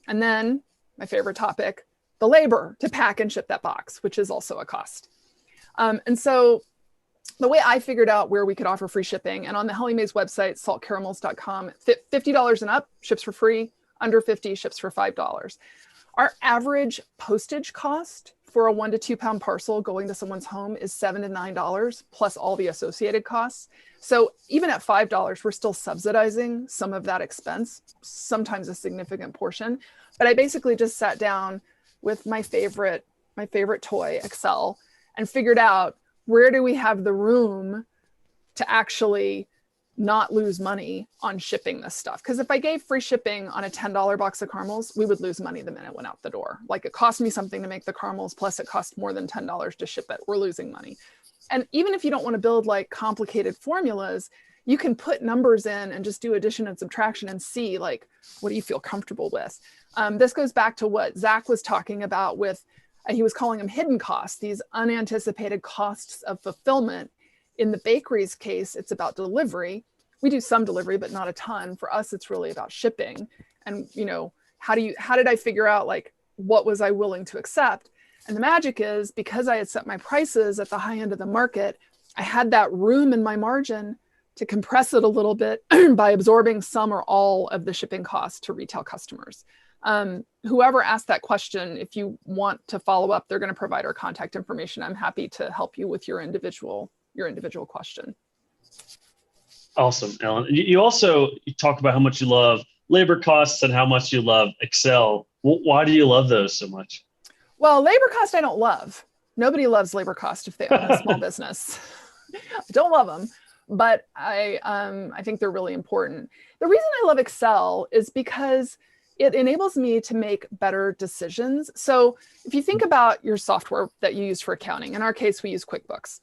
And then my favorite topic, the labor to pack and ship that box, which is also a cost. And so the way I figured out where we could offer free shipping, and on the Helliemae's website, saltcaramels.com, $50 and up ships for free, under $50 ships for $5. Our average postage cost for a 1 to 2 pound parcel going to someone's home is $7 to $9 plus all the associated costs. So even at $5, we're still subsidizing some of that expense, sometimes a significant portion. But I basically just sat down with my favorite toy, Excel, and figured out where do we have the room to actually not lose money on shipping this stuff. Because if I gave free shipping on a $10 box of caramels, we would lose money the minute it went out the door. It cost me something to make the caramels, plus it cost more than $10 to ship it. We're losing money. And even if you don't want to build complicated formulas, you can put numbers in and just do addition and subtraction and see what do you feel comfortable with. This goes back to what Zach was talking about with, he was calling them hidden costs, these unanticipated costs of fulfillment. In the bakery's case, it's about delivery. We do some delivery, but not a ton. For us, it's really about shipping. And, how did I figure out what was I willing to accept? And the magic is because I had set my prices at the high end of the market, I had that room in my margin to compress it a little bit by absorbing some or all of the shipping costs to retail customers. Whoever asked that question, if you want to follow up, they're going to provide our contact information. I'm happy to help you with your individual question. Awesome, Ellen. You also talked about how much you love labor costs and how much you love Excel. Why do you love those so much? Well, labor cost I don't love. Nobody loves labor cost if they own a small business. I don't love them, but I think they're really important. The reason I love Excel is because it enables me to make better decisions. So if you think about your software that you use for accounting, in our case, we use QuickBooks.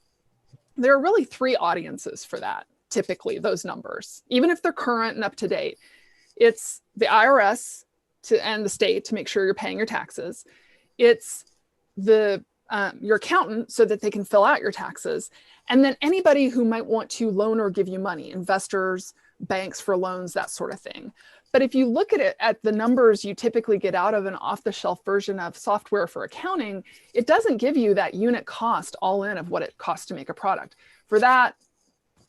There are really three audiences for that, typically, those numbers, even if they're current and up to date. It's the IRS and the state to make sure you're paying your taxes. It's your accountant so that they can fill out your taxes. And then anybody who might want to loan or give you money, investors, banks for loans, that sort of thing. But if you look at it at the numbers you typically get out of an off-the-shelf version of software for accounting, it doesn't give you that unit cost all in of what it costs to make a product. For that,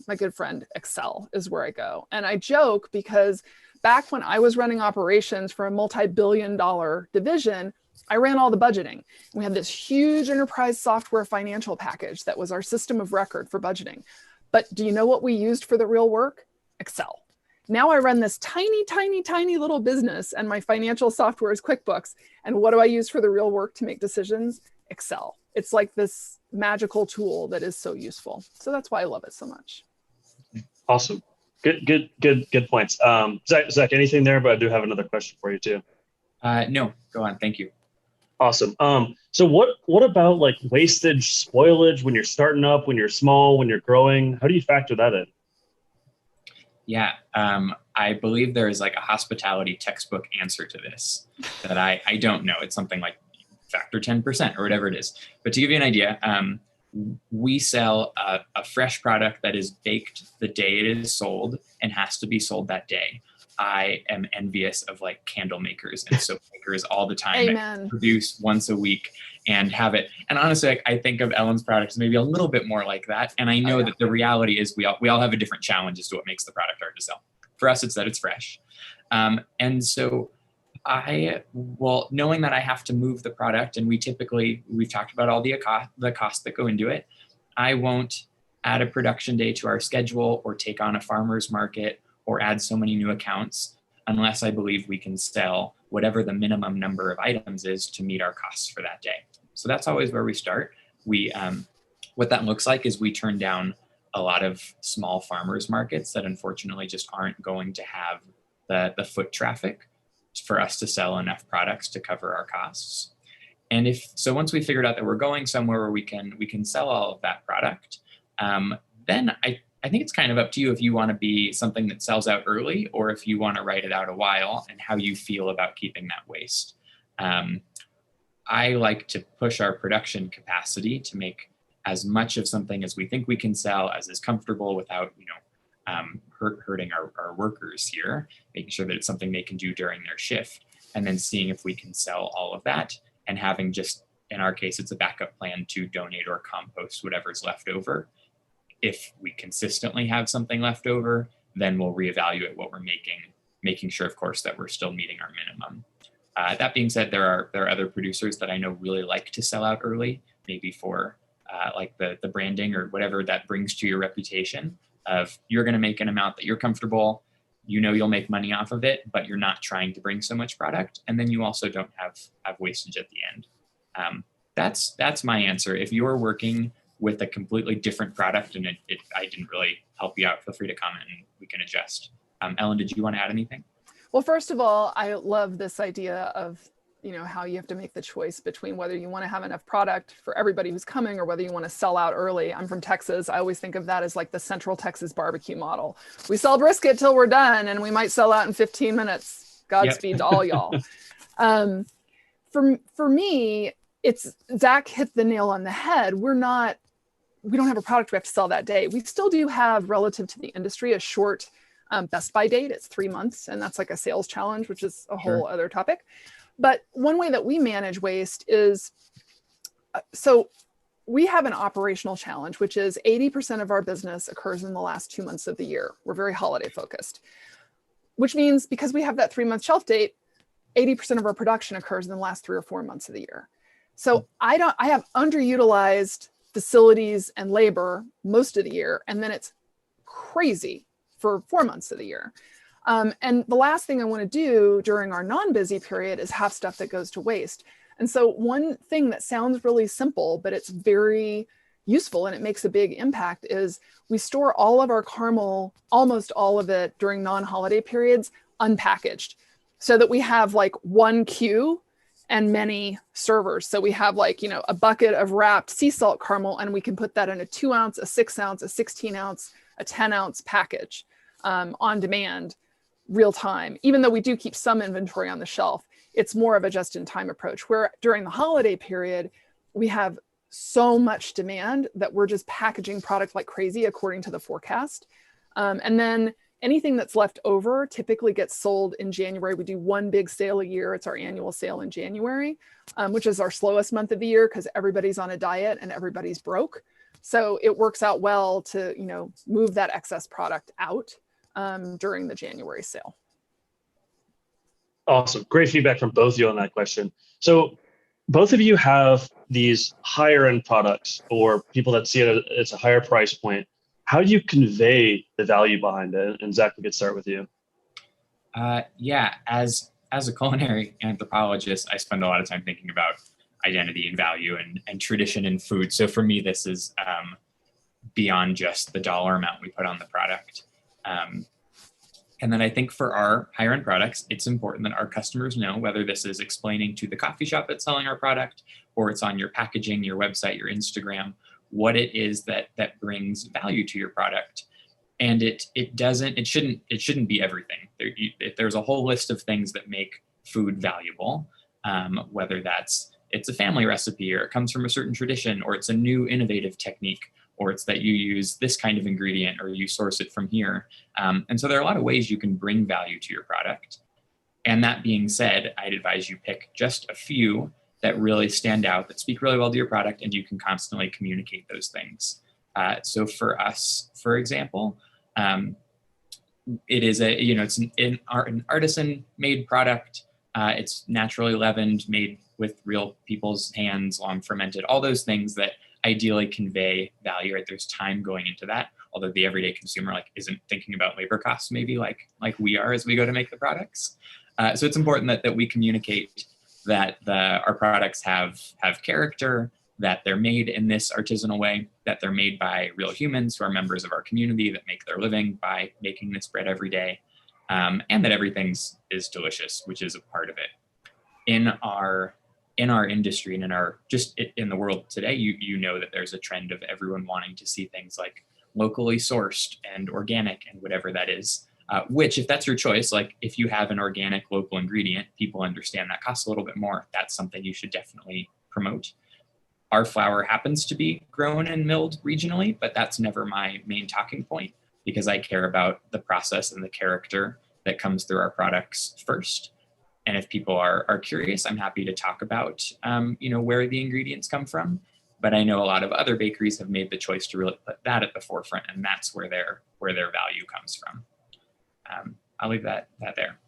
my good friend, Excel is where I go. And I joke because back when I was running operations for a multi-billion-dollar division, I ran all the budgeting. We had this huge enterprise software financial package that was our system of record for budgeting. But do you know what we used for the real work? Excel. Now I run this tiny, tiny, tiny little business and my financial software is QuickBooks. And what do I use for the real work to make decisions? Excel. It's like this magical tool that is so useful. So that's why I love it so much. Awesome. Good points. Zach, anything there? But I do have another question for you too. No, go on. Thank you. Awesome. So what about like wastage, spoilage when you're starting up, when you're small, when you're growing? How do you factor that in? Yeah, I believe there is like a hospitality textbook answer to this that I don't know. It's something like factor 10% or whatever it is. But to give you an idea, we sell a fresh product that is baked the day it is sold and has to be sold that day. I am envious of like candle makers and soap makers all the time. Amen. That produce once a week and have it. And honestly, I think of Ellen's products maybe a little bit more like that. And I know that the reality is we all have a different challenge as to what makes the product hard to sell. For us, it's that it's fresh. And so knowing that I have to move the product, and we've talked about all the costs that go into it. I won't add a production day to our schedule or take on a farmer's market or add so many new accounts unless I believe we can sell whatever the minimum number of items is to meet our costs for that day. So that's always where we start. What that looks like is we turn down a lot of small farmers markets that unfortunately just aren't going to have the foot traffic for us to sell enough products to cover our costs. And once we figured out that we're going somewhere where we can sell all of that product, then I think it's kind of up to you if you want to be something that sells out early or if you want to write it out a while and how you feel about keeping that waste. I like to push our production capacity to make as much of something as we think we can sell as is comfortable without, hurting our workers here, making sure that it's something they can do during their shift, and then seeing if we can sell all of that and having just, in our case, it's a backup plan to donate or compost whatever's left over. If we consistently have something left over, then we'll reevaluate what we're making sure, of course, that we're still meeting our minimum. That being said, there are other producers that I know really like to sell out early, maybe for like the branding or whatever that brings to your reputation of you're going to make an amount that you're comfortable, you'll make money off of it, but you're not trying to bring so much product. And then you also don't have wastage at the end. That's my answer. If you're working with a completely different product and I didn't really help you out, feel free to comment and we can adjust. Ellen, did you want to add anything? Well, first of all, I love this idea of, how you have to make the choice between whether you want to have enough product for everybody who's coming or whether you want to sell out early. I'm from Texas. I always think of that as like the Central Texas barbecue model. We sell brisket till we're done and we might sell out in 15 minutes. Godspeed to all y'all. For me, Zach hit the nail on the head. We don't have a product we have to sell that day. We still do have, relative to the industry, a short Best Buy date. It's 3 months, and that's like a sales challenge, which is a whole other topic. But one way that we manage waste is, so we have an operational challenge, which is 80% of our business occurs in the last 2 months of the year. We're very holiday focused, which means because we have that 3-month shelf date, 80% of our production occurs in the last 3 or 4 months of the year. So I have underutilized facilities and labor most of the year, and then it's crazy for 4 months of the year. And the last thing I want to do during our non-busy period is have stuff that goes to waste. And so one thing that sounds really simple, but it's very useful and it makes a big impact, is we store all of our caramel, almost all of it during non-holiday periods, unpackaged, so that we have like one queue and many servers. So we have like, a bucket of wrapped sea salt caramel, and we can put that in a 2 ounce, a 6 ounce, a 16 ounce, a 10 ounce package on demand, real time. Even though we do keep some inventory on the shelf, it's more of a just-in-time approach, where during the holiday period, we have so much demand that we're just packaging product like crazy according to the forecast. And then anything that's left over typically gets sold in January. We do one big sale a year. It's our annual sale in January, which is our slowest month of the year because everybody's on a diet and everybody's broke. So it works out well to, move that excess product out during the January sale. Awesome. Great feedback from both of you on that question. So both of you have these higher end products, or people that see it as a higher price point. How do you convey the value behind it? And Zach, we could start with you. Yeah, as a culinary anthropologist, I spend a lot of time thinking about identity and value and tradition in food. So for me, this is beyond just the dollar amount we put on the product. And then I think for our higher end products, it's important that our customers know, whether this is explaining to the coffee shop that's selling our product, or it's on your packaging, your website, your Instagram, what it is that brings value to your product. And it shouldn't be everything. There's a whole list of things that make food valuable, whether it's a family recipe, or it comes from a certain tradition, or it's a new innovative technique, or it's that you use this kind of ingredient, or you source it from here. And so there are a lot of ways you can bring value to your product. And that being said, I'd advise you pick just a few that really stand out, that speak really well to your product, and you can constantly communicate those things. So for us, for example, it is it's an artisan made product. It's naturally leavened, made with real people's hands, long fermented, all those things that ideally convey value, right? There's time going into that, although the everyday consumer isn't thinking about labor costs maybe like we are as we go to make the products. So it's important that we communicate that our products have character, that they're made in this artisanal way, that they're made by real humans who are members of our community that make their living by making this bread every day, and that everything is delicious, which is a part of it. In our industry and in the world today, you know that there's a trend of everyone wanting to see things like locally sourced and organic and whatever that is, which, if that's your choice, like if you have an organic local ingredient, people understand that costs a little bit more. That's something you should definitely promote. Our flour happens to be grown and milled regionally, but that's never my main talking point, because I care about the process and the character that comes through our products first. And if people are curious, I'm happy to talk about, where the ingredients come from. But I know a lot of other bakeries have made the choice to really put that at the forefront, and that's where their value comes from. I'll leave that there.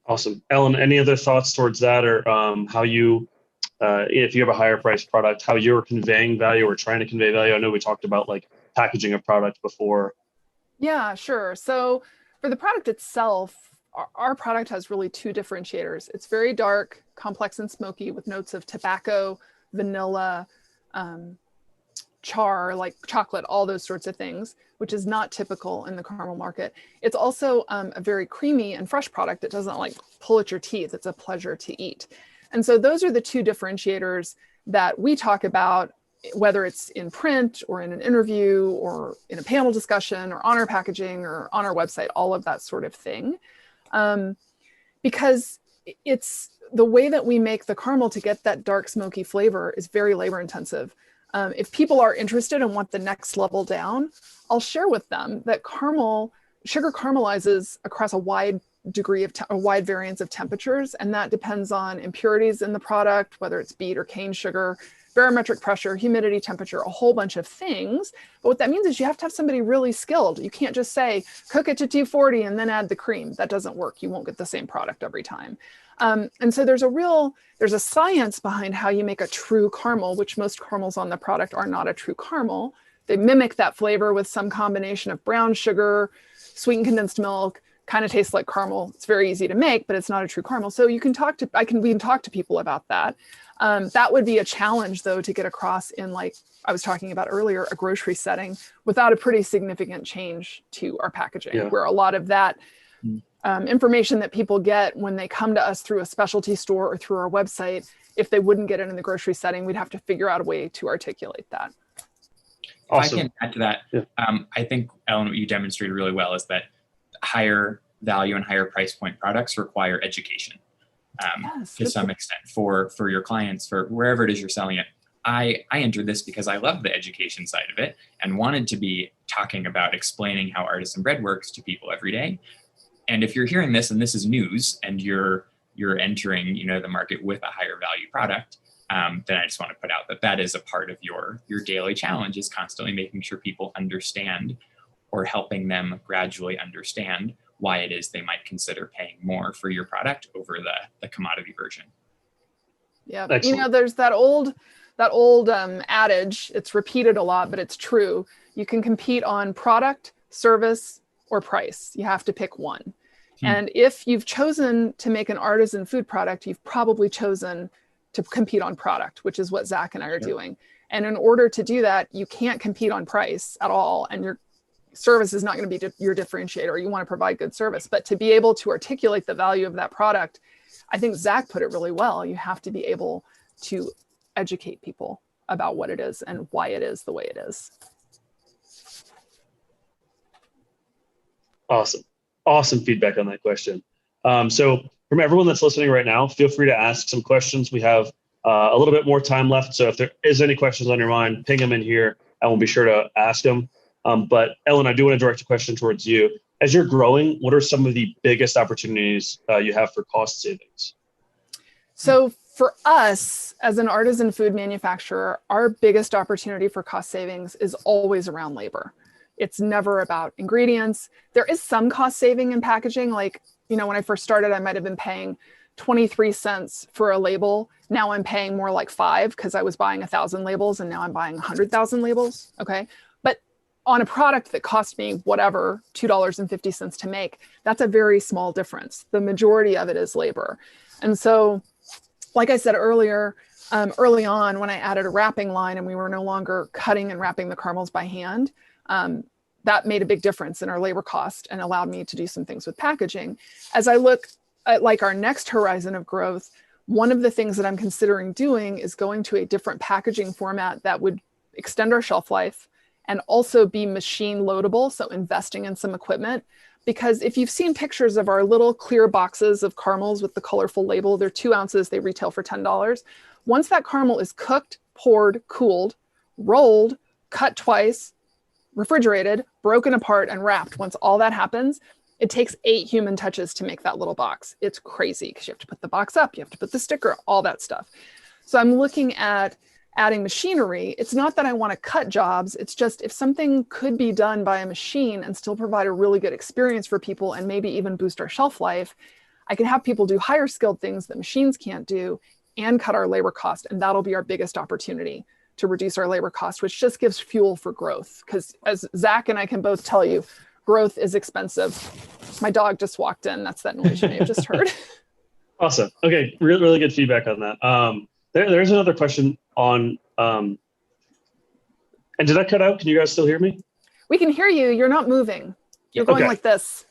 Awesome. Ellen, any other thoughts towards that, or how you, if you have a higher priced product, how you're conveying value or trying to convey value? I know we talked about packaging a product before. Yeah, sure. So for the product itself, our product has really two differentiators. It's very dark, complex, and smoky with notes of tobacco, vanilla, char, like chocolate, all those sorts of things, which is not typical in the caramel market. It's also a very creamy and fresh product that doesn't pull at your teeth. It's a pleasure to eat. And so those are the two differentiators that we talk about, whether it's in print or in an interview or in a panel discussion or on our packaging or on our website, all of that sort of thing. Because it's the way that we make the caramel to get that dark smoky flavor is very labor intensive. If people are interested and want the next level down, I'll share with them that sugar caramelizes across a wide degree of a wide variance of temperatures, and that depends on impurities in the product, whether it's beet or cane sugar, barometric pressure, humidity, temperature, a whole bunch of things. But what that means is you have to have somebody really skilled. You can't just say, cook it to 240 and then add the cream. That doesn't work. You won't get the same product every time. And so there's a science behind how you make a true caramel, which most caramels on the product are not a true caramel. They mimic that flavor with some combination of brown sugar, sweetened condensed milk, kind of tastes like caramel. It's very easy to make, but it's not a true caramel. So we can talk to people about that. That would be a challenge, though, to get across in, like I was talking about earlier, a grocery setting without a pretty significant change to our packaging, where a lot of that information that people get when they come to us through a specialty store or through our website, if they wouldn't get it in the grocery setting, we'd have to figure out a way to articulate that. Awesome. If I can add to that, I think, Ellen, what you demonstrated really well is that higher value and higher price point products require education. To some extent for your clients, for wherever it is you're selling it. I entered this because I love the education side of it and wanted to be talking about explaining how artisan bread works to people every day. And if you're hearing this and this is news and you're entering, the market with a higher value product, then I just want to put out that is a part of your daily challenge, is constantly making sure people understand, or helping them gradually understand, why it is they might consider paying more for your product over the commodity version. Yeah, Excellent. There's that old adage, it's repeated a lot, but it's true. You can compete on product, service, or price. You have to pick one. And if you've chosen to make an artisan food product, you've probably chosen to compete on product, which is what Zach and I are doing. And in order to do that, you can't compete on price at all. And your service is not going to be your differentiator. You want to provide good service, but to be able to articulate the value of that product, I think Zach put it really well. You have to be able to educate people about what it is and why it is the way it is. Awesome feedback on that question. So from everyone that's listening right now, feel free to ask some questions. We have a little bit more time left. So if there is any questions on your mind, ping them in here. I will be sure to ask them. But Ellen, I do want to direct a question towards you. As you're growing, what are some of the biggest opportunities you have for cost savings? So for us, as an artisan food manufacturer, our biggest opportunity for cost savings is always around labor. It's never about ingredients. There is some cost saving in packaging. Like, when I first started, I might have been paying 23 cents for a label. Now I'm paying more like 5 because I was buying 1,000 labels and now I'm buying 100,000 labels. Okay. But on a product that cost me whatever, $2.50 to make, that's a very small difference. The majority of it is labor. And so, like I said earlier, early on when I added a wrapping line and we were no longer cutting and wrapping the caramels by hand, that made a big difference in our labor cost and allowed me to do some things with packaging. As I look at like our next horizon of growth, one of the things that I'm considering doing is going to a different packaging format that would extend our shelf life and also be machine loadable. So investing in some equipment, because if you've seen pictures of our little clear boxes of caramels with the colorful label, they're 2 ounces, they retail for $10. Once that caramel is cooked, poured, cooled, rolled, cut twice, refrigerated, broken apart, and wrapped, once all that happens, it takes 8 human touches to make that little box. It's crazy because you have to put the box up, you have to put the sticker, all that stuff. So I'm looking at adding machinery. It's not that I want to cut jobs. It's just if something could be done by a machine and still provide a really good experience for people and maybe even boost our shelf life, I can have people do higher skilled things that machines can't do and cut our labor cost. And that'll be our biggest opportunity to reduce our labor cost, which just gives fuel for growth. Because as Zach and I can both tell you, growth is expensive. My dog just walked in. That's that noise you may have just heard. Awesome. Okay, really good feedback on that. There's another question on, and did I cut out? Can you guys still hear me? We can hear you. You're not moving. You're going like this.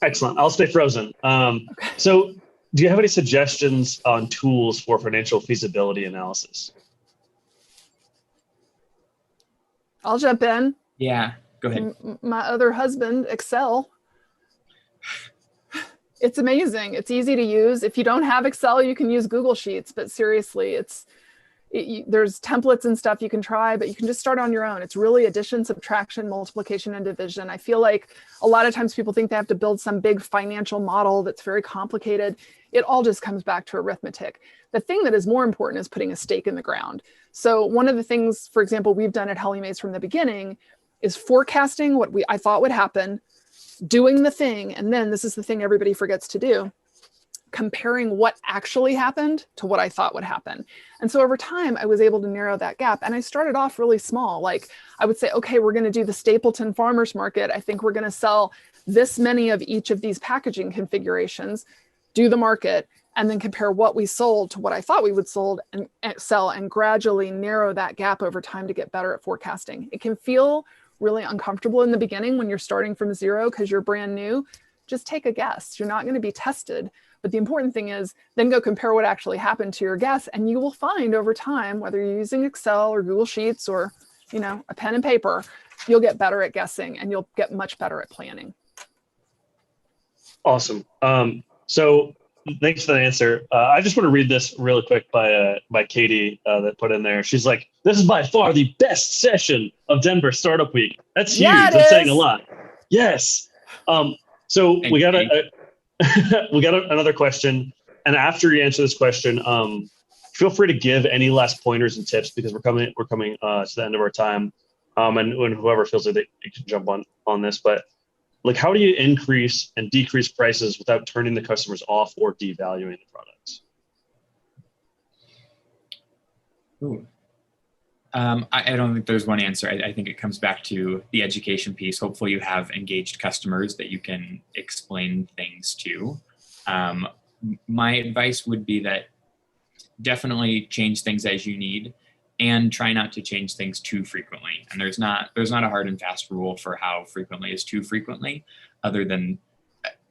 Excellent. I'll stay frozen. Okay. So do you have any suggestions on tools for financial feasibility analysis? I'll jump in. Yeah, go ahead. My other husband, Excel. It's amazing. It's easy to use. If you don't have Excel, you can use Google Sheets, but seriously, There's templates and stuff you can try, but you can just start on your own. It's really addition, subtraction, multiplication, and division. I feel like a lot of times people think they have to build some big financial model that's very complicated. It all just comes back to arithmetic. The thing that is more important is putting a stake in the ground. So one of the things, for example, we've done at Helliemae from the beginning is forecasting what I thought would happen, doing the thing, and then this is the thing everybody forgets to do, comparing what actually happened to what I thought would happen. And so over time, I was able to narrow that gap. And I started off really small. Like I would say, okay, we're going to do the Stapleton Farmers Market. I think we're going to sell this many of each of these packaging configurations, do the market, and then compare what we sold to what I thought we would sell and gradually narrow that gap over time to get better at forecasting. It can feel really uncomfortable in the beginning when you're starting from zero because you're brand new. Just take a guess. You're not going to be tested. But the important thing is then go compare what actually happened to your guess, and you will find over time, whether you're using Excel or Google Sheets or, a pen and paper, you'll get better at guessing and you'll get much better at planning. Awesome. So thanks for the answer. I just want to read this really quick by Katie that put in there. She's like, "This is by far the best session of Denver Startup Week." That's huge. Yeah, I'm saying a lot. Yes. So we got another question, and after you answer this question, feel free to give any last pointers and tips because we're coming to the end of our time, and whoever feels like they can jump on this. But like, how do you increase and decrease prices without turning the customers off or devaluing the products? Ooh. I don't think there's one answer. I think it comes back to the education piece. Hopefully you have engaged customers that you can explain things to. My advice would be that definitely change things as you need and try not to change things too frequently. And there's not a hard and fast rule for how frequently is too frequently, other than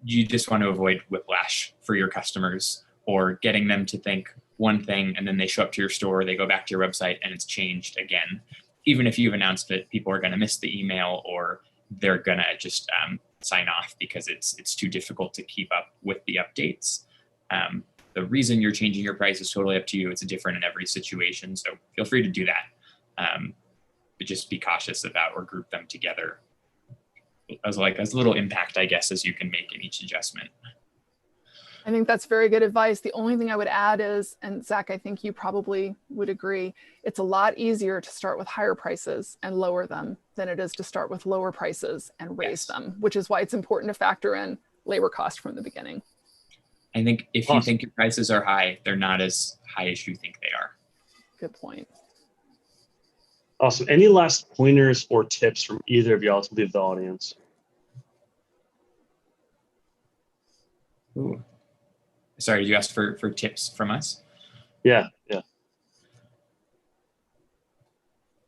you just want to avoid whiplash for your customers or getting them to think one thing and then they show up to your store, they go back to your website and it's changed again. Even if you've announced it, people are going to miss the email or they're going to just sign off because it's too difficult to keep up with the updates. The reason you're changing your price is totally up to you. It's different in every situation. So feel free to do that. But just be cautious about or group them together as little impact, I guess, as you can make in each adjustment. I think that's very good advice. The only thing I would add is, and Zach, I think you probably would agree, it's a lot easier to start with higher prices and lower them than it is to start with lower prices and raise them, which is why it's important to factor in labor cost from the beginning. I think if you think your prices are high, they're not as high as you think they are. Good point. Awesome. Any last pointers or tips from either of y'all to leave the audience? Ooh. Sorry, did you ask for tips from us? Yeah.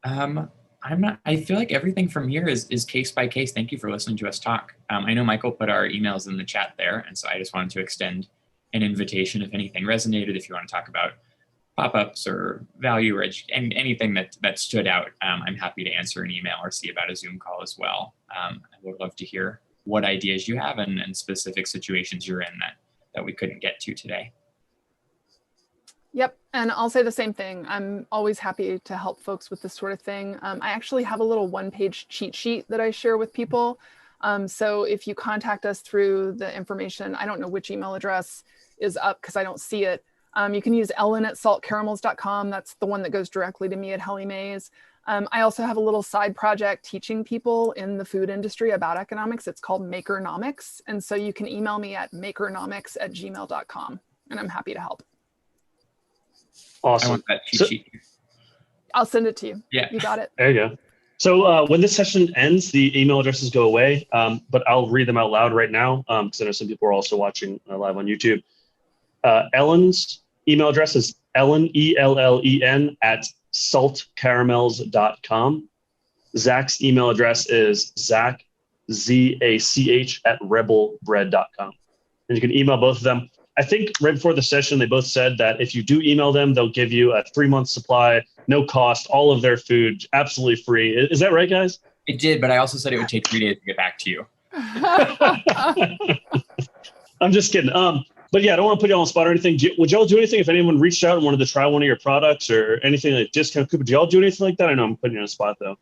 I feel like everything from here is case by case. Thank you for listening to us talk. I know Michael put our emails in the chat there, and so I just wanted to extend an invitation if anything resonated, if you want to talk about pop-ups or value or anything that stood out. I'm happy to answer an email or see about a Zoom call as well. I would love to hear what ideas you have and specific situations you're in that we couldn't get to today. Yep, and I'll say the same thing. I'm always happy to help folks with this sort of thing. I actually have a little one-page cheat sheet that I share with people. So if you contact us through the information, I don't know which email address is up because I don't see it. You can use ellen@saltcaramels.com. That's the one that goes directly to me at Helliemae. I also have a little side project teaching people in the food industry about economics. It's called Makernomics. And so you can email me at makernomics@gmail.com, and I'm happy to help. Awesome. I want that cheat sheet. I'll send it to you. Yeah. You got it. There you go. So when this session ends, the email addresses go away, but I'll read them out loud right now because I know some people are also watching live on YouTube. Ellen's email address is Ellen, ELLEN, @saltcaramels.com. Zach's email address is Zach, ZACH, @rebelbread.com. And you can email both of them. I think right before the session, they both said that if you do email them, they'll give you a 3-month supply, no cost, all of their food, absolutely free. Is that right, guys? It did, but I also said it would take 3 days to get back to you. I'm just kidding. But yeah, I don't want to put you on the spot or anything. Would y'all do anything if anyone reached out and wanted to try one of your products or anything like discount coupon? Do y'all do anything like that? I know I'm putting you on the spot though.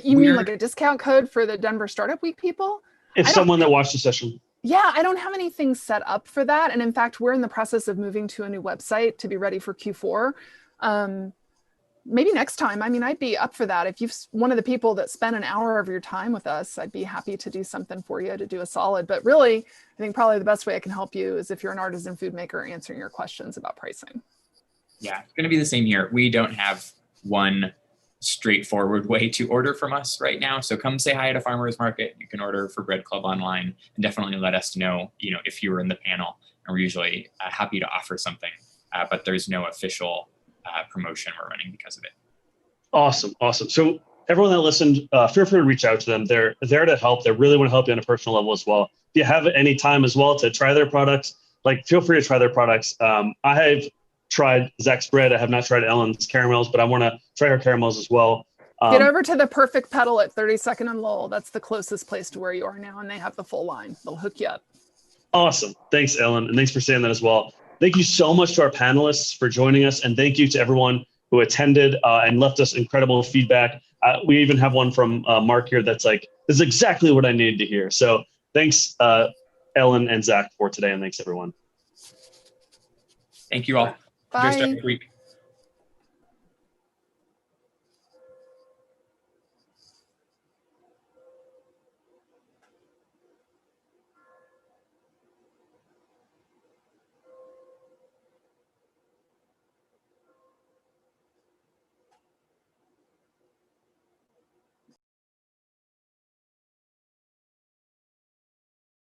You mean like a discount code for the Denver Startup Week people? If someone that watched the session. Yeah, I don't have anything set up for that. And in fact, we're in the process of moving to a new website to be ready for Q4. Maybe next time. I mean, I'd be up for that. If you're one of the people that spent an hour of your time with us, I'd be happy to do something for you to do a solid. But really, I think probably the best way I can help you is if you're an artisan food maker answering your questions about pricing. Yeah, it's going to be the same here. We don't have one straightforward way to order from us right now. So come say hi at a farmer's market. You can order for Bread Club online, and definitely let us know, if you were in the panel. And we're usually happy to offer something, but there's no official promotion we're running because of it. Awesome. So everyone that listened, feel free to reach out to them. They're there to help. They really want to help you on a personal level as well. If you have any time as well to try their products, feel free to try their products. I have tried Zach's bread. I have not tried Ellen's caramels, but I want to try her caramels as well. Get over to the Perfect Pedal at 32nd and Lowell. That's the closest place to where you are now, and they have the full line. They'll hook you up. Awesome. Thanks, Ellen, and thanks for saying that as well. Thank you so much to our panelists for joining us, and thank you to everyone who attended and left us incredible feedback. We even have one from Mark here that's like, this is exactly what I needed to hear. So thanks, Ellen and Zach, for today, and thanks, everyone. Thank you all. Bye. Enjoy Startup Week.